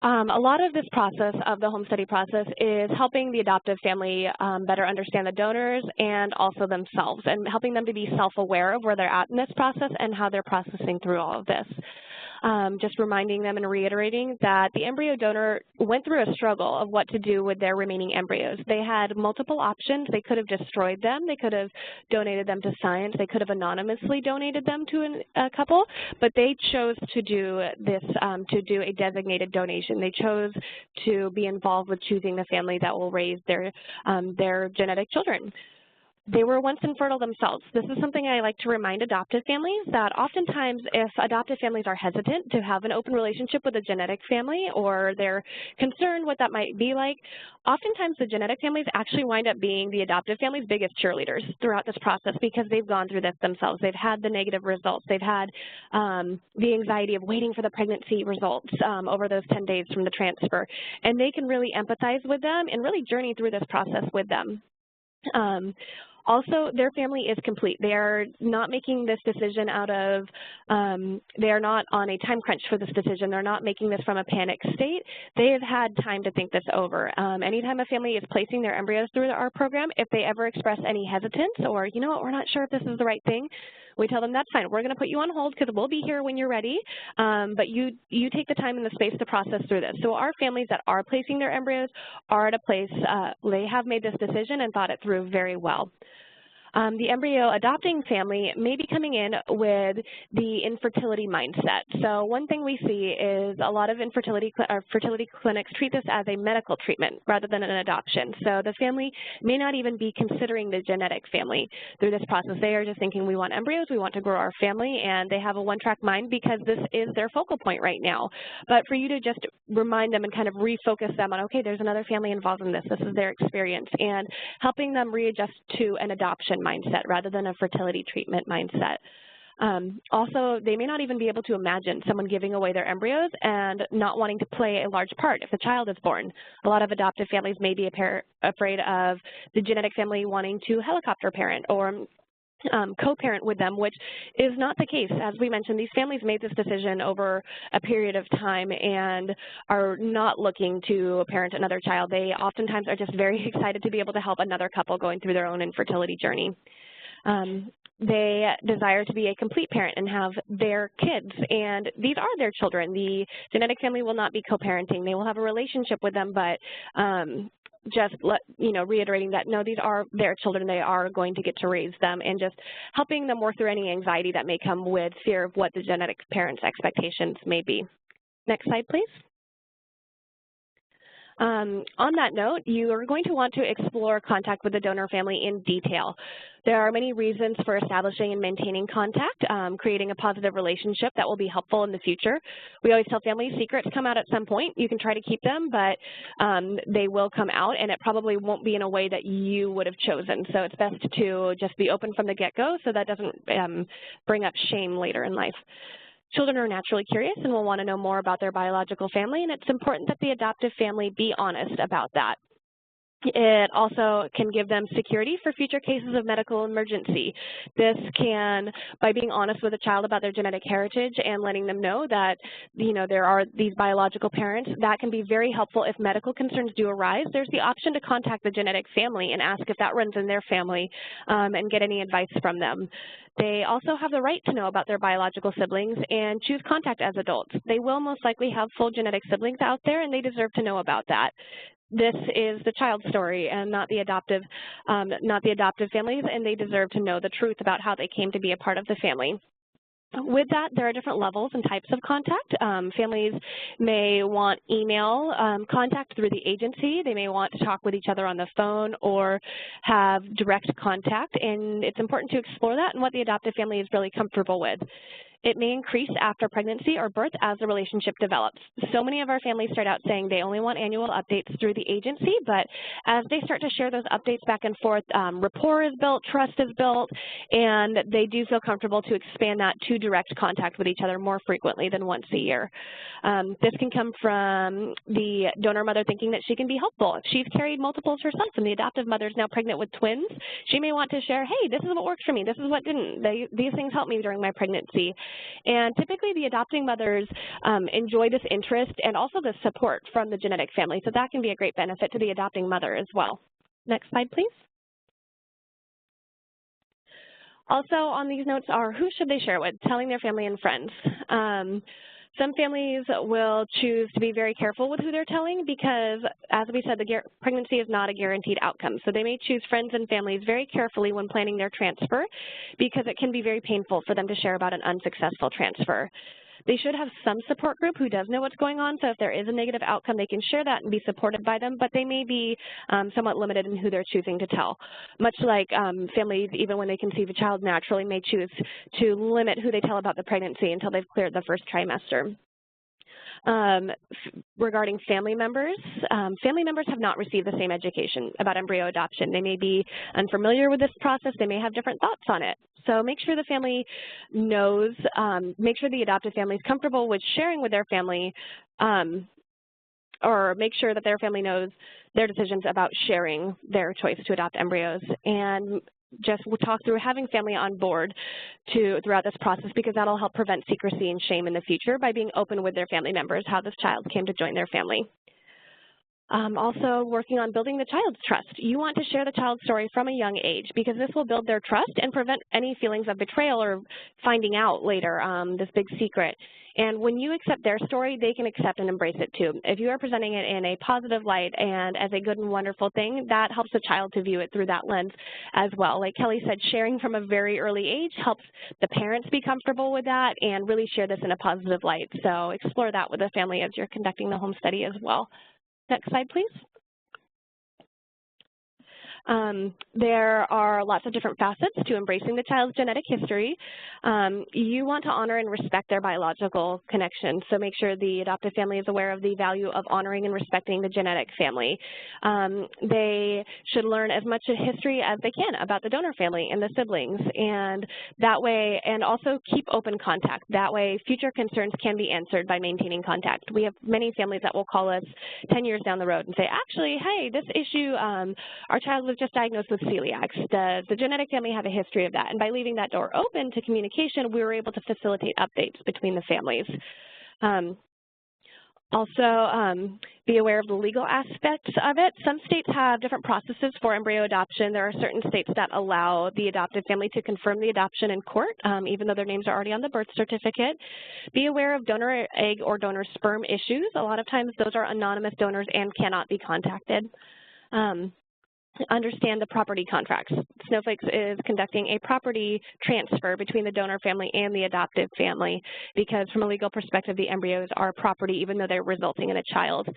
A lot of this process of the home study process is helping the adoptive family better understand the donors and also themselves, and helping them to be self-aware of where they're at in this process and how they're processing through all of this. Just reminding them and reiterating that the embryo donor went through a struggle of what to do with their remaining embryos. They had multiple options. They could have destroyed them. They could have donated them to science. They could have anonymously donated them to a couple, but they chose to do this, to do a designated donation. They chose to be involved with choosing the family that will raise their genetic children. They were once infertile themselves. This is something I like to remind adoptive families, that oftentimes if adoptive families are hesitant to have an open relationship with a genetic family, or they're concerned what that might be like, oftentimes the genetic families actually wind up being the adoptive family's biggest cheerleaders throughout this process, because they've gone through this themselves. They've had the negative results. They've had the anxiety of waiting for the pregnancy results over those 10 days from the transfer. And they can really empathize with them and really journey through this process with them. Also, their family is complete. They are not making this decision out of, they are not on a time crunch for this decision. They're not making this from a panic state. They have had time to think this over. Anytime a family is placing their embryos through our program, if they ever express any hesitance or, you know what, we're not sure if this is the right thing, we tell them, that's fine. We're going to put you on hold because we'll be here when you're ready, but you take the time and the space to process through this. So our families that are placing their embryos are at a place, they have made this decision and thought it through very well. The embryo adopting family may be coming in with the infertility mindset. So one thing we see is a lot of fertility clinics treat this as a medical treatment rather than an adoption. So the family may not even be considering the genetic family through this process. They are just thinking, we want embryos, we want to grow our family, and they have a one-track mind because this is their focal point right now. But for you to just remind them and kind of refocus them on, okay, there's another family involved in this, this is their experience, and helping them readjust to an adoption mindset rather than a fertility treatment mindset. Also, they may not even be able to imagine someone giving away their embryos and not wanting to play a large part if a child is born. A lot of adoptive families may be afraid of the genetic family wanting to helicopter parent or co-parent with them, which is not the case. As we mentioned, these families made this decision over a period of time and are not looking to parent another child. They oftentimes are just very excited to be able to help another couple going through their own infertility journey. They desire to be a complete parent and have their kids, and these are their children. The genetic family will not be co-parenting. They will have a relationship with them, but just reiterating that, no, these are their children, they are going to get to raise them, and just helping them work through any anxiety that may come with fear of what the genetic parents' expectations may be. Next slide, please. On that note, you are going to want to explore contact with the donor family in detail. There are many reasons for establishing and maintaining contact, creating a positive relationship that will be helpful in the future. We always tell families secrets come out at some point. You can try to keep them, but they will come out, and it probably won't be in a way that you would have chosen. So it's best to just be open from the get-go so that doesn't bring up shame later in life. Children are naturally curious and will want to know more about their biological family, and it's important that the adoptive family be honest about that. It also can give them security for future cases of medical emergency. This can, by being honest with a child about their genetic heritage and letting them know that, there are these biological parents, that can be very helpful if medical concerns do arise. There's the option to contact the genetic family and ask if that runs in their family and get any advice from them. They also have the right to know about their biological siblings and choose contact as adults. They will most likely have full genetic siblings out there, and they deserve to know about that. This is the child's story and not the adoptive families, and they deserve to know the truth about how they came to be a part of the family. With that, there are different levels and types of contact. Families may want email contact through the agency. They may want to talk with each other on the phone or have direct contact, and it's important to explore that and what the adoptive family is really comfortable with. It may increase after pregnancy or birth as the relationship develops. So many of our families start out saying they only want annual updates through the agency, but as they start to share those updates back and forth, rapport is built, trust is built, and they do feel comfortable to expand that to direct contact with each other more frequently than once a year. This can come from the donor mother thinking that she can be helpful. If she's carried multiples herself and the adoptive mother is now pregnant with twins, she may want to share, hey, this is what worked for me, this is what didn't. These things helped me during my pregnancy. And typically the adopting mothers enjoy this interest and also the support from the genetic family, so that can be a great benefit to the adopting mother as well. Next slide, please. Also on these notes are who should they share with, telling their family and friends. Some families will choose to be very careful with who they're telling because, as we said, the pregnancy is not a guaranteed outcome. So they may choose friends and families very carefully when planning their transfer because it can be very painful for them to share about an unsuccessful transfer. They should have some support group who does know what's going on, so if there is a negative outcome, they can share that and be supported by them, but they may be somewhat limited in who they're choosing to tell. Much like families, even when they conceive a child naturally, may choose to limit who they tell about the pregnancy until they've cleared the first trimester. Regarding family members have not received the same education about embryo adoption. They may be unfamiliar with this process. They may have different thoughts on it. So make sure the family knows, make sure the adoptive family is comfortable with sharing with their family, or make sure that their family knows their decisions about sharing their choice to adopt embryos, and just talk through having family on board throughout this process, because that'll help prevent secrecy and shame in the future by being open with their family members how this child came to join their family. Also working on building the child's trust. You want to share the child's story from a young age because this will build their trust and prevent any feelings of betrayal or finding out later, this big secret. And when you accept their story, they can accept and embrace it too. If you are presenting it in a positive light and as a good and wonderful thing, that helps the child to view it through that lens as well. Like Kelly said, sharing from a very early age helps the parents be comfortable with that and really share this in a positive light. So explore that with the family as you're conducting the home study as well. Next slide, please. There are lots of different facets to embracing the child's genetic history. You want to honor and respect their biological connection, so make sure the adoptive family is aware of the value of honoring and respecting the genetic family. They should learn as much history as they can about the donor family and the siblings, and that way, and also keep open contact. That way, future concerns can be answered by maintaining contact. We have many families that will call us 10 years down the road and say, actually, hey, this issue, our child was just diagnosed with celiac. Does the genetic family have a history of that? And by leaving that door open to communication, we were able to facilitate updates between the families. Also, be aware of the legal aspects of it. Some states have different processes for embryo adoption. There are certain states that allow the adoptive family to confirm the adoption in court, even though their names are already on the birth certificate. Be aware of donor egg or donor sperm issues. A lot of times those are anonymous donors and cannot be contacted. Understand the property contracts. Snowflakes is conducting a property transfer between the donor family and the adoptive family because from a legal perspective, the embryos are property even though they're resulting in a child.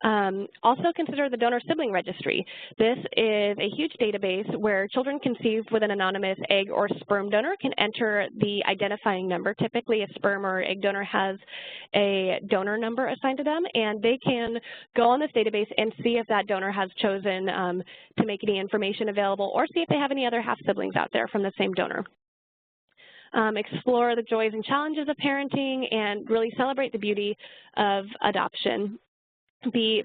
Also consider the donor sibling registry. This is a huge database where children conceived with an anonymous egg or sperm donor can enter the identifying number. Typically, a sperm or egg donor has a donor number assigned to them, and they can go on this database and see if that donor has chosen to make any information available or see if they have any other half-siblings out there from the same donor. Explore the joys and challenges of parenting and really celebrate the beauty of adoption.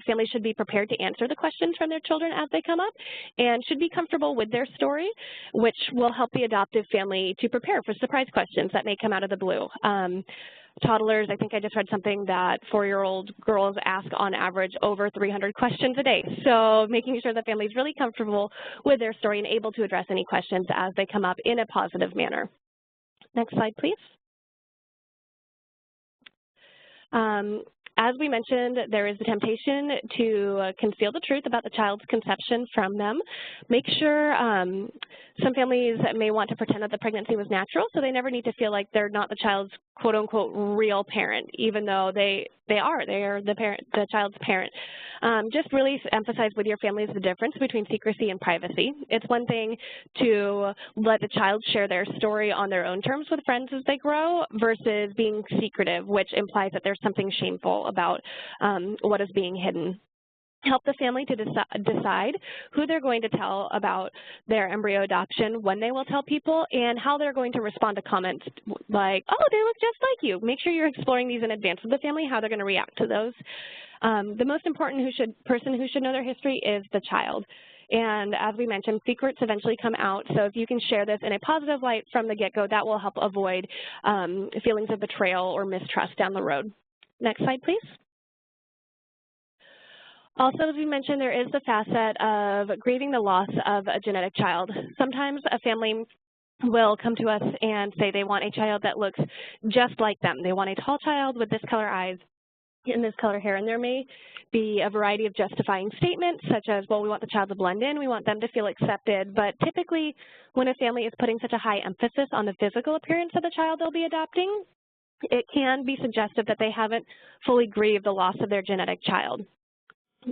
Families should be prepared to answer the questions from their children as they come up and should be comfortable with their story, which will help the adoptive family to prepare for surprise questions that may come out of the blue. Toddlers, I think I just read something that 4-year-old girls ask on average over 300 questions a day. So making sure the family is really comfortable with their story and able to address any questions as they come up in a positive manner. Next slide, please. As we mentioned, there is the temptation to conceal the truth about the child's conception from them. Make sure some families may want to pretend that the pregnancy was natural, so they never need to feel like they're not the child's quote-unquote real parent, even though they are the child's parent. Just really emphasize with your families the difference between secrecy and privacy. It's one thing to let the child share their story on their own terms with friends as they grow versus being secretive, which implies that there's something shameful about what is being hidden. Help the family to decide who they're going to tell about their embryo adoption, when they will tell people, and how they're going to respond to comments like, oh, they look just like you. Make sure you're exploring these in advance with the family, how they're going to react to those. The most important person who should know their history is the child. And as we mentioned, secrets eventually come out, so if you can share this in a positive light from the get-go, that will help avoid feelings of betrayal or mistrust down the road. Next slide, please. Also, as we mentioned, there is the facet of grieving the loss of a genetic child. Sometimes a family will come to us and say they want a child that looks just like them. They want a tall child with this color eyes and this color hair, and there may be a variety of justifying statements such as, well, we want the child to blend in, we want them to feel accepted, but typically when a family is putting such a high emphasis on the physical appearance of the child they'll be adopting, it can be suggestive that they haven't fully grieved the loss of their genetic child.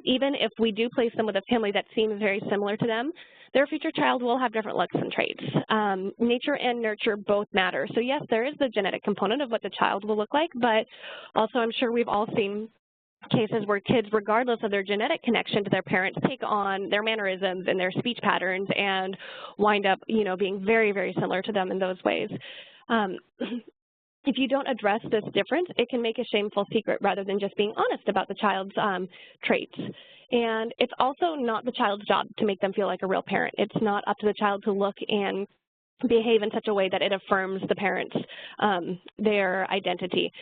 Even if we do place them with a family that seems very similar to them, their future child will have different looks and traits. Nature and nurture both matter. So yes, there is the genetic component of what the child will look like, but also I'm sure we've all seen cases where kids, regardless of their genetic connection to their parents, take on their mannerisms and their speech patterns and wind up, being very, very similar to them in those ways. If you don't address this difference, it can make a shameful secret rather than just being honest about the child's traits. And it's also not the child's job to make them feel like a real parent. It's not up to the child to look and behave in such a way that it affirms the parents, their identity.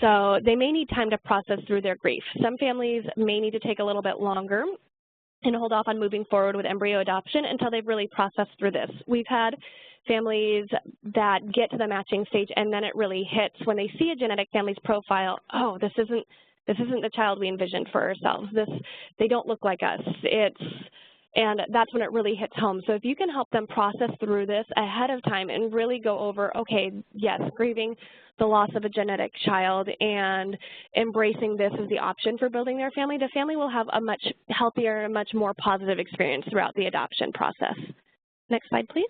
So they may need time to process through their grief. Some families may need to take a little bit longer and hold off on moving forward with embryo adoption until they've really processed through this. We've had families that get to the matching stage and then it really hits when they see a genetic family's profile, oh, this isn't the child we envisioned for ourselves. They don't look like us. And that's when it really hits home. So if you can help them process through this ahead of time and really go over, okay, yes, grieving the loss of a genetic child and embracing this as the option for building their family, the family will have a much healthier, much more positive experience throughout the adoption process. Next slide, please.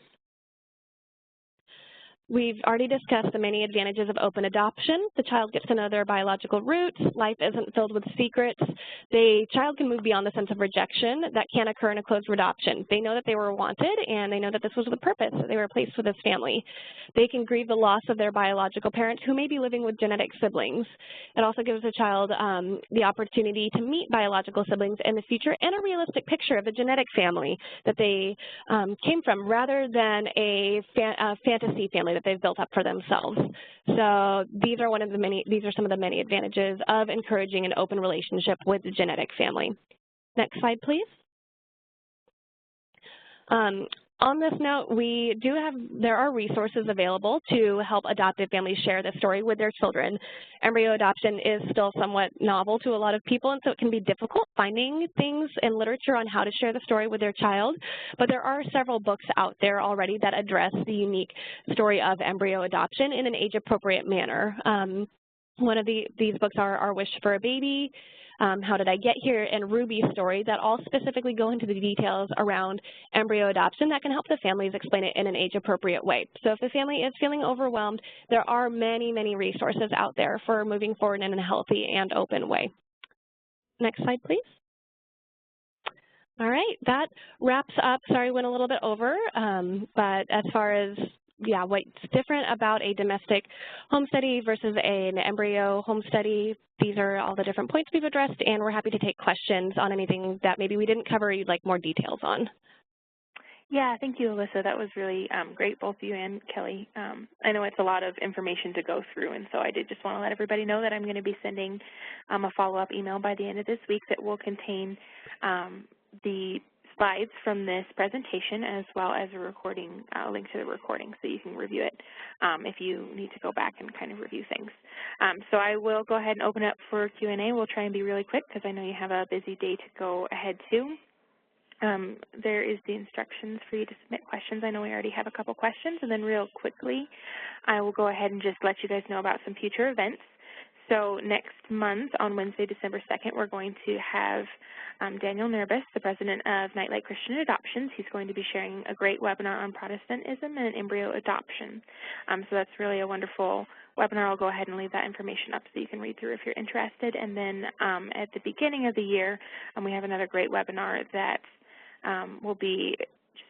We've already discussed the many advantages of open adoption. The child gets to know their biological roots. Life isn't filled with secrets. The child can move beyond the sense of rejection that can occur in a closed adoption. They know that they were wanted, and they know that this was with purpose, that they were placed with this family. They can grieve the loss of their biological parents who may be living with genetic siblings. It also gives the child the opportunity to meet biological siblings in the future and a realistic picture of the genetic family that they came from rather than a fantasy family that they've built up for themselves. So these are some of the many advantages of encouraging an open relationship with the genetic family. Next slide, please. On this note, there are resources available to help adoptive families share this story with their children. Embryo adoption is still somewhat novel to a lot of people, and so it can be difficult finding things in literature on how to share the story with their child. But there are several books out there already that address the unique story of embryo adoption in an age-appropriate manner. One of these books are Our Wish for a Baby, How Did I Get Here, and Ruby's Story, that all specifically go into the details around embryo adoption that can help the families explain it in an age-appropriate way. So if the family is feeling overwhelmed, there are many, many resources out there for moving forward in a healthy and open way. Next slide, please. All right, that wraps up. Sorry, went a little bit over, but as far as what's different about a domestic home study versus an embryo home study, these are all the different points we've addressed, and we're happy to take questions on anything that maybe we didn't cover you'd like more details on. Yeah, thank you, Alyssa. That was really great, both you and Kelly. I know it's a lot of information to go through, and so I did just want to let everybody know that I'm going to be sending a follow-up email by the end of this week that will contain the slides from this presentation, as well as a recording, link to the recording, so you can review it if you need to go back and kind of review things. So I will go ahead and open up for Q&A. We'll try and be really quick because I know you have a busy day to go ahead to. There is the instructions for you to submit questions. I know we already have a couple questions, and then real quickly, I will go ahead and just let you guys know about some future events. So next month, on Wednesday, December 2nd, we're going to have Daniel Nerbus, the president of Nightlight Christian Adoptions. He's going to be sharing a great webinar on Protestantism and embryo adoption. So that's really a wonderful webinar. I'll go ahead and leave that information up so you can read through if you're interested. And then at the beginning of the year, we have another great webinar that will be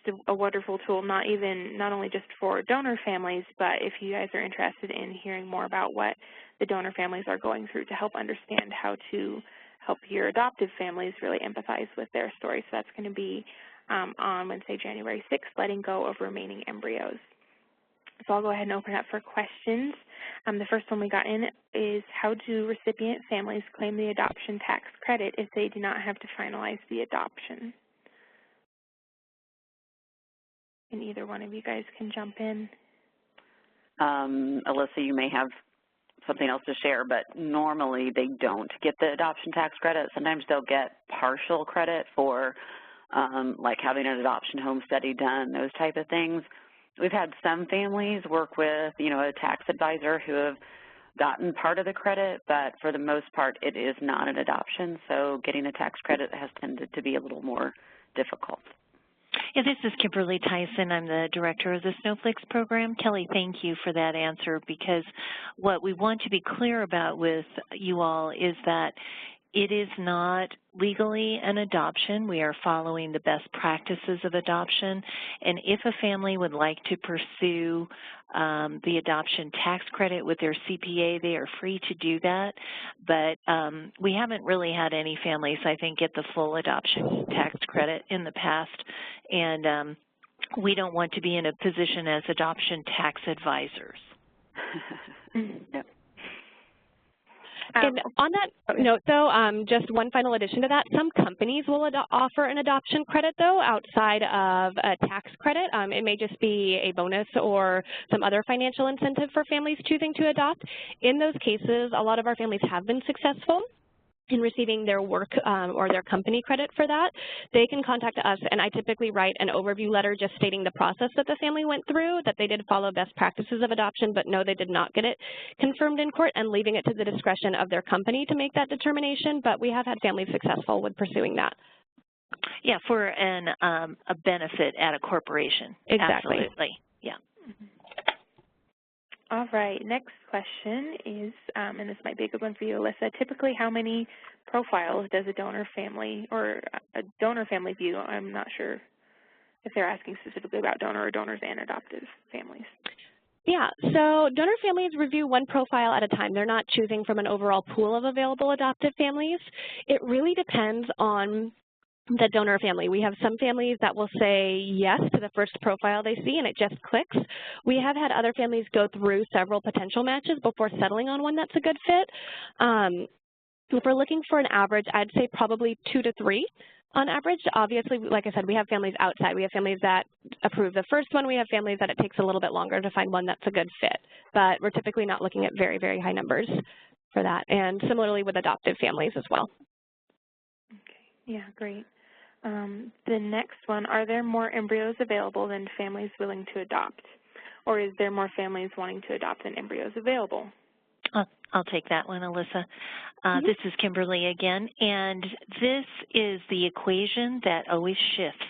just a wonderful tool, not only just for donor families, but if you guys are interested in hearing more about what the donor families are going through to help understand how to help your adoptive families really empathize with their story. So that's going to be on Wednesday, January 6th, Letting Go of Remaining Embryos. So I'll go ahead and open it up for questions. The first one we got in is, how do recipient families claim the adoption tax credit if they do not have to finalize the adoption? And either one of you guys can jump in. Alyssa, you may have something else to share, but normally they don't get the adoption tax credit. Sometimes they'll get partial credit for like having an adoption home study done, those type of things. We've had some families work with, a tax advisor who have gotten part of the credit, but for the most part it is not an adoption, so getting a tax credit has tended to be a little more difficult. Yeah, this is Kimberly Tyson. I'm the director of the Snowflakes program. Kelly, thank you for that answer, because what we want to be clear about with you all is that it is not legally an adoption. We are following the best practices of adoption, and if a family would like to pursue the adoption tax credit with their CPA, they are free to do that, but we haven't really had any families, I think, get the full adoption tax credit in the past, and we don't want to be in a position as adoption tax advisors. Yep. And on that note, though, just one final addition to that, some companies will offer an adoption credit, though, outside of a tax credit. It may just be a bonus or some other financial incentive for families choosing to adopt. In those cases, a lot of our families have been successful in receiving their work or their company credit for that. They can contact us, and I typically write an overview letter just stating the process that the family went through, that they did follow best practices of adoption, but no, they did not get it confirmed in court, and leaving it to the discretion of their company to make that determination, but we have had families successful with pursuing that. Yeah, for a benefit at a corporation. Exactly. Absolutely, yeah. All right, next question is, and this might be a good one for you, Alyssa, typically how many profiles does a donor family or a donor family view? I'm not sure if they're asking specifically about donor or donors and adoptive families. Yeah, so donor families review one profile at a time. They're not choosing from an overall pool of available adoptive families. It really depends on the donor family. We have some families that will say yes to the first profile they see and it just clicks. We have had other families go through several potential matches before settling on one that's a good fit. If we're looking for an average, I'd say probably 2 to 3 On average, obviously, like I said, we have families outside. We have families that approve the first one. We have families that it takes a little bit longer to find one that's a good fit. But we're typically not looking at very, very high numbers for that. And similarly with adoptive families as well. Okay, yeah, great. The next one, are there more embryos available than families willing to adopt? Or is there more families wanting to adopt than embryos available? I'll take that one, Alyssa. This is Kimberly again, and this is the equation that always shifts.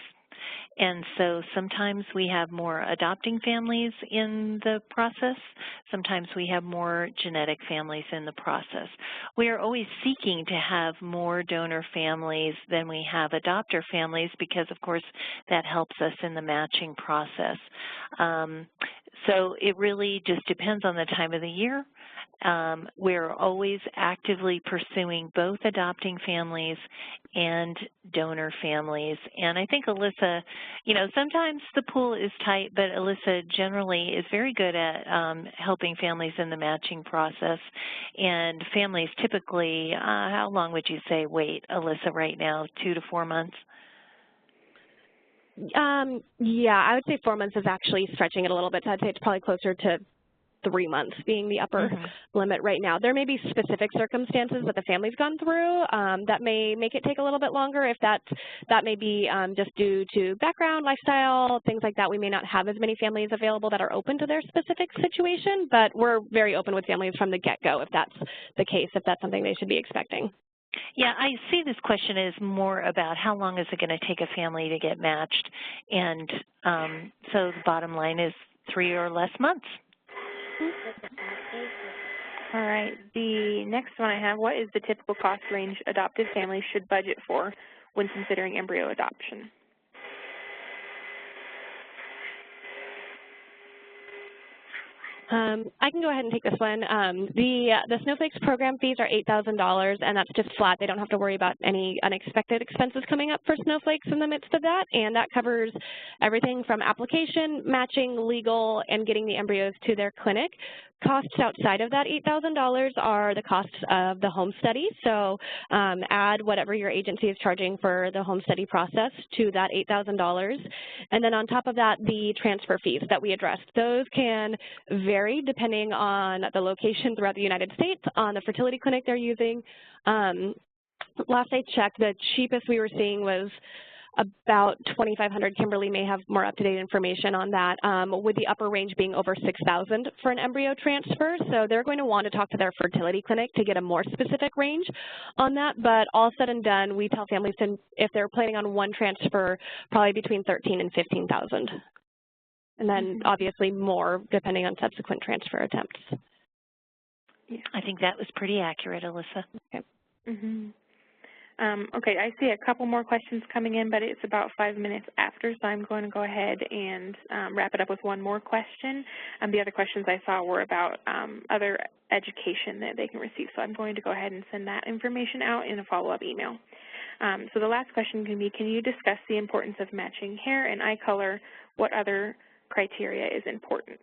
And so sometimes we have more adopting families in the process. Sometimes we have more genetic families in the process. We are always seeking to have more donor families than we have adopter families because, of course, that helps us in the matching process. So it really just depends on the time of the year. We're always actively pursuing both adopting families and donor families. And I think Alyssa, you know, sometimes the pool is tight, but Alyssa generally is very good at helping families in the matching process. And families typically, how long would you say wait, Alyssa, right now, 2 to 4 months? Yeah, I would say 4 months is actually stretching it a little bit. So I'd say it's probably closer to 3 months being the upper limit right now. There may be specific circumstances that the family's gone through that may make it take a little bit longer. If that may be just due to background, lifestyle, things like that. We may not have as many families available that are open to their specific situation, but we're very open with families from the get-go if that's the case, if that's something they should be expecting. Yeah, I see this question is more about how long is it going to take a family to get matched, and so the bottom line is 3 or less months. All right, the next one I have, what is the typical cost range adoptive families should budget for when considering embryo adoption? I can go ahead and take this one. The Snowflakes program fees are $8,000, and that's just flat. They don't have to worry about any unexpected expenses coming up for Snowflakes in the midst of that, and that covers everything from application, matching, legal, and getting the embryos to their clinic. Costs outside of that $8,000 are the costs of the home study. So add whatever your agency is charging for the home study process to that $8,000. And then on top of that, the transfer fees that we addressed. Those can vary depending on the location throughout the United States, on the fertility clinic they're using. Last I checked, the cheapest we were seeing was about $2,500. Kimberly may have more up-to-date information on that, with the upper range being over $6,000 for an embryo transfer. So they're going to want to talk to their fertility clinic to get a more specific range on that. But all said and done, we tell families to, if they're planning on one transfer, probably between $13,000 and $15,000. And then obviously more depending on subsequent transfer attempts. Yeah. I think that was pretty accurate, Alyssa. Okay. Okay, I see a couple more questions coming in, but it's about 5 minutes after, so I'm going to go ahead and wrap it up with one more question. The other questions I saw were about other education that they can receive, so I'm going to go ahead and send that information out in a follow-up email. So the last question can be, can you discuss the importance of matching hair and eye color? What other criteria is important?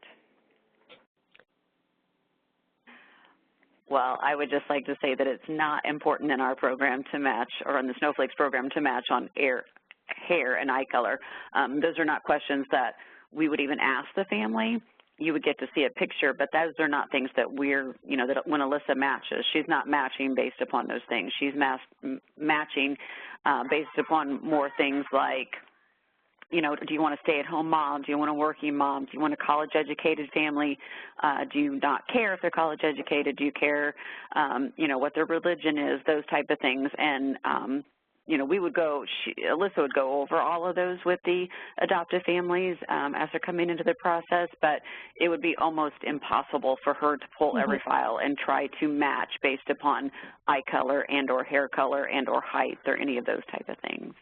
Well, I would just like to say that it's not important in our program to match, or in the Snowflakes program to match on hair and eye color. Those are not questions that we would even ask the family. You would get to see a picture, but those are not things that we're, you know, that when Alyssa matches, she's not matching based upon those things. She's matching based upon more things like, you know, do you want a stay-at-home mom? Do you want a working mom? Do you want a college-educated family? Do you not care if they're college-educated? Do you care, you know, what their religion is? Those type of things. And, you know, we would go, Alyssa would go over all of those with the adoptive families as they're coming into the process, but it would be almost impossible for her to pull every file and try to match based upon eye color and or hair color and or height or any of those type of things.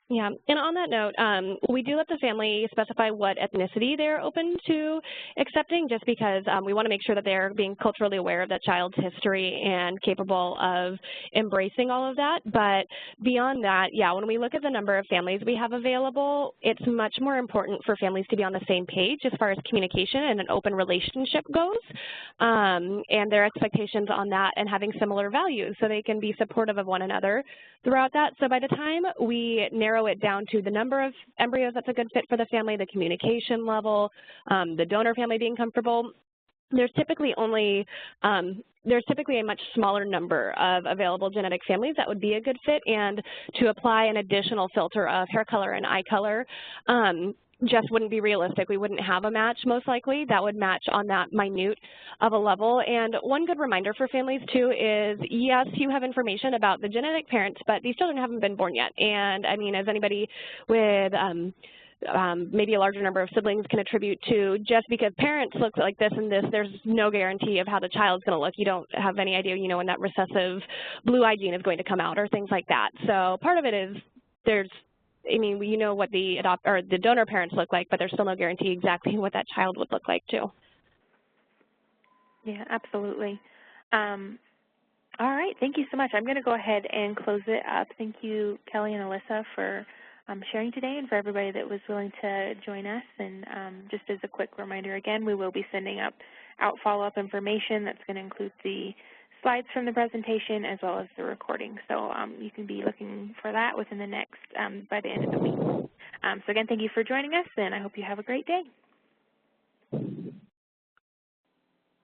Yeah, and on that note, we do let the family specify what ethnicity they're open to accepting, just because we want to make sure that they're being culturally aware of that child's history and capable of embracing all of that. But beyond that, yeah, when we look at the number of families we have available, it's much more important for families to be on the same page as far as communication and an open relationship goes, and their expectations on that, and having similar values so they can be supportive of one another throughout that. So by the time we narrow it down to the number of embryos that's a good fit for the family, the communication level, the donor family being comfortable, there's typically a much smaller number of available genetic families that would be a good fit, and to apply an additional filter of hair color and eye color just wouldn't be realistic. We wouldn't have a match, most likely, that would match on that minute of a level. And one good reminder for families, too, is, yes, you have information about the genetic parents, but these children haven't been born yet. And, I mean, as anybody with maybe a larger number of siblings can attribute to, just because parents look like this and this, there's no guarantee of how the child's going to look. You don't have any idea, you know, when that recessive blue eye gene is going to come out or things like that. So part of it is I mean, you know what the donor parents look like, but there's still no guarantee exactly what that child would look like, too. Yeah, absolutely. All right, thank you so much. I'm going to go ahead and close it up. Thank you, Kelly and Alyssa, for sharing today, and for everybody that was willing to join us. And just as a quick reminder again, we will be sending out follow-up information that's going to include the slides from the presentation as well as the recording. So you can be looking for that within the next, by the end of the week. So again, thank you for joining us, and I hope you have a great day.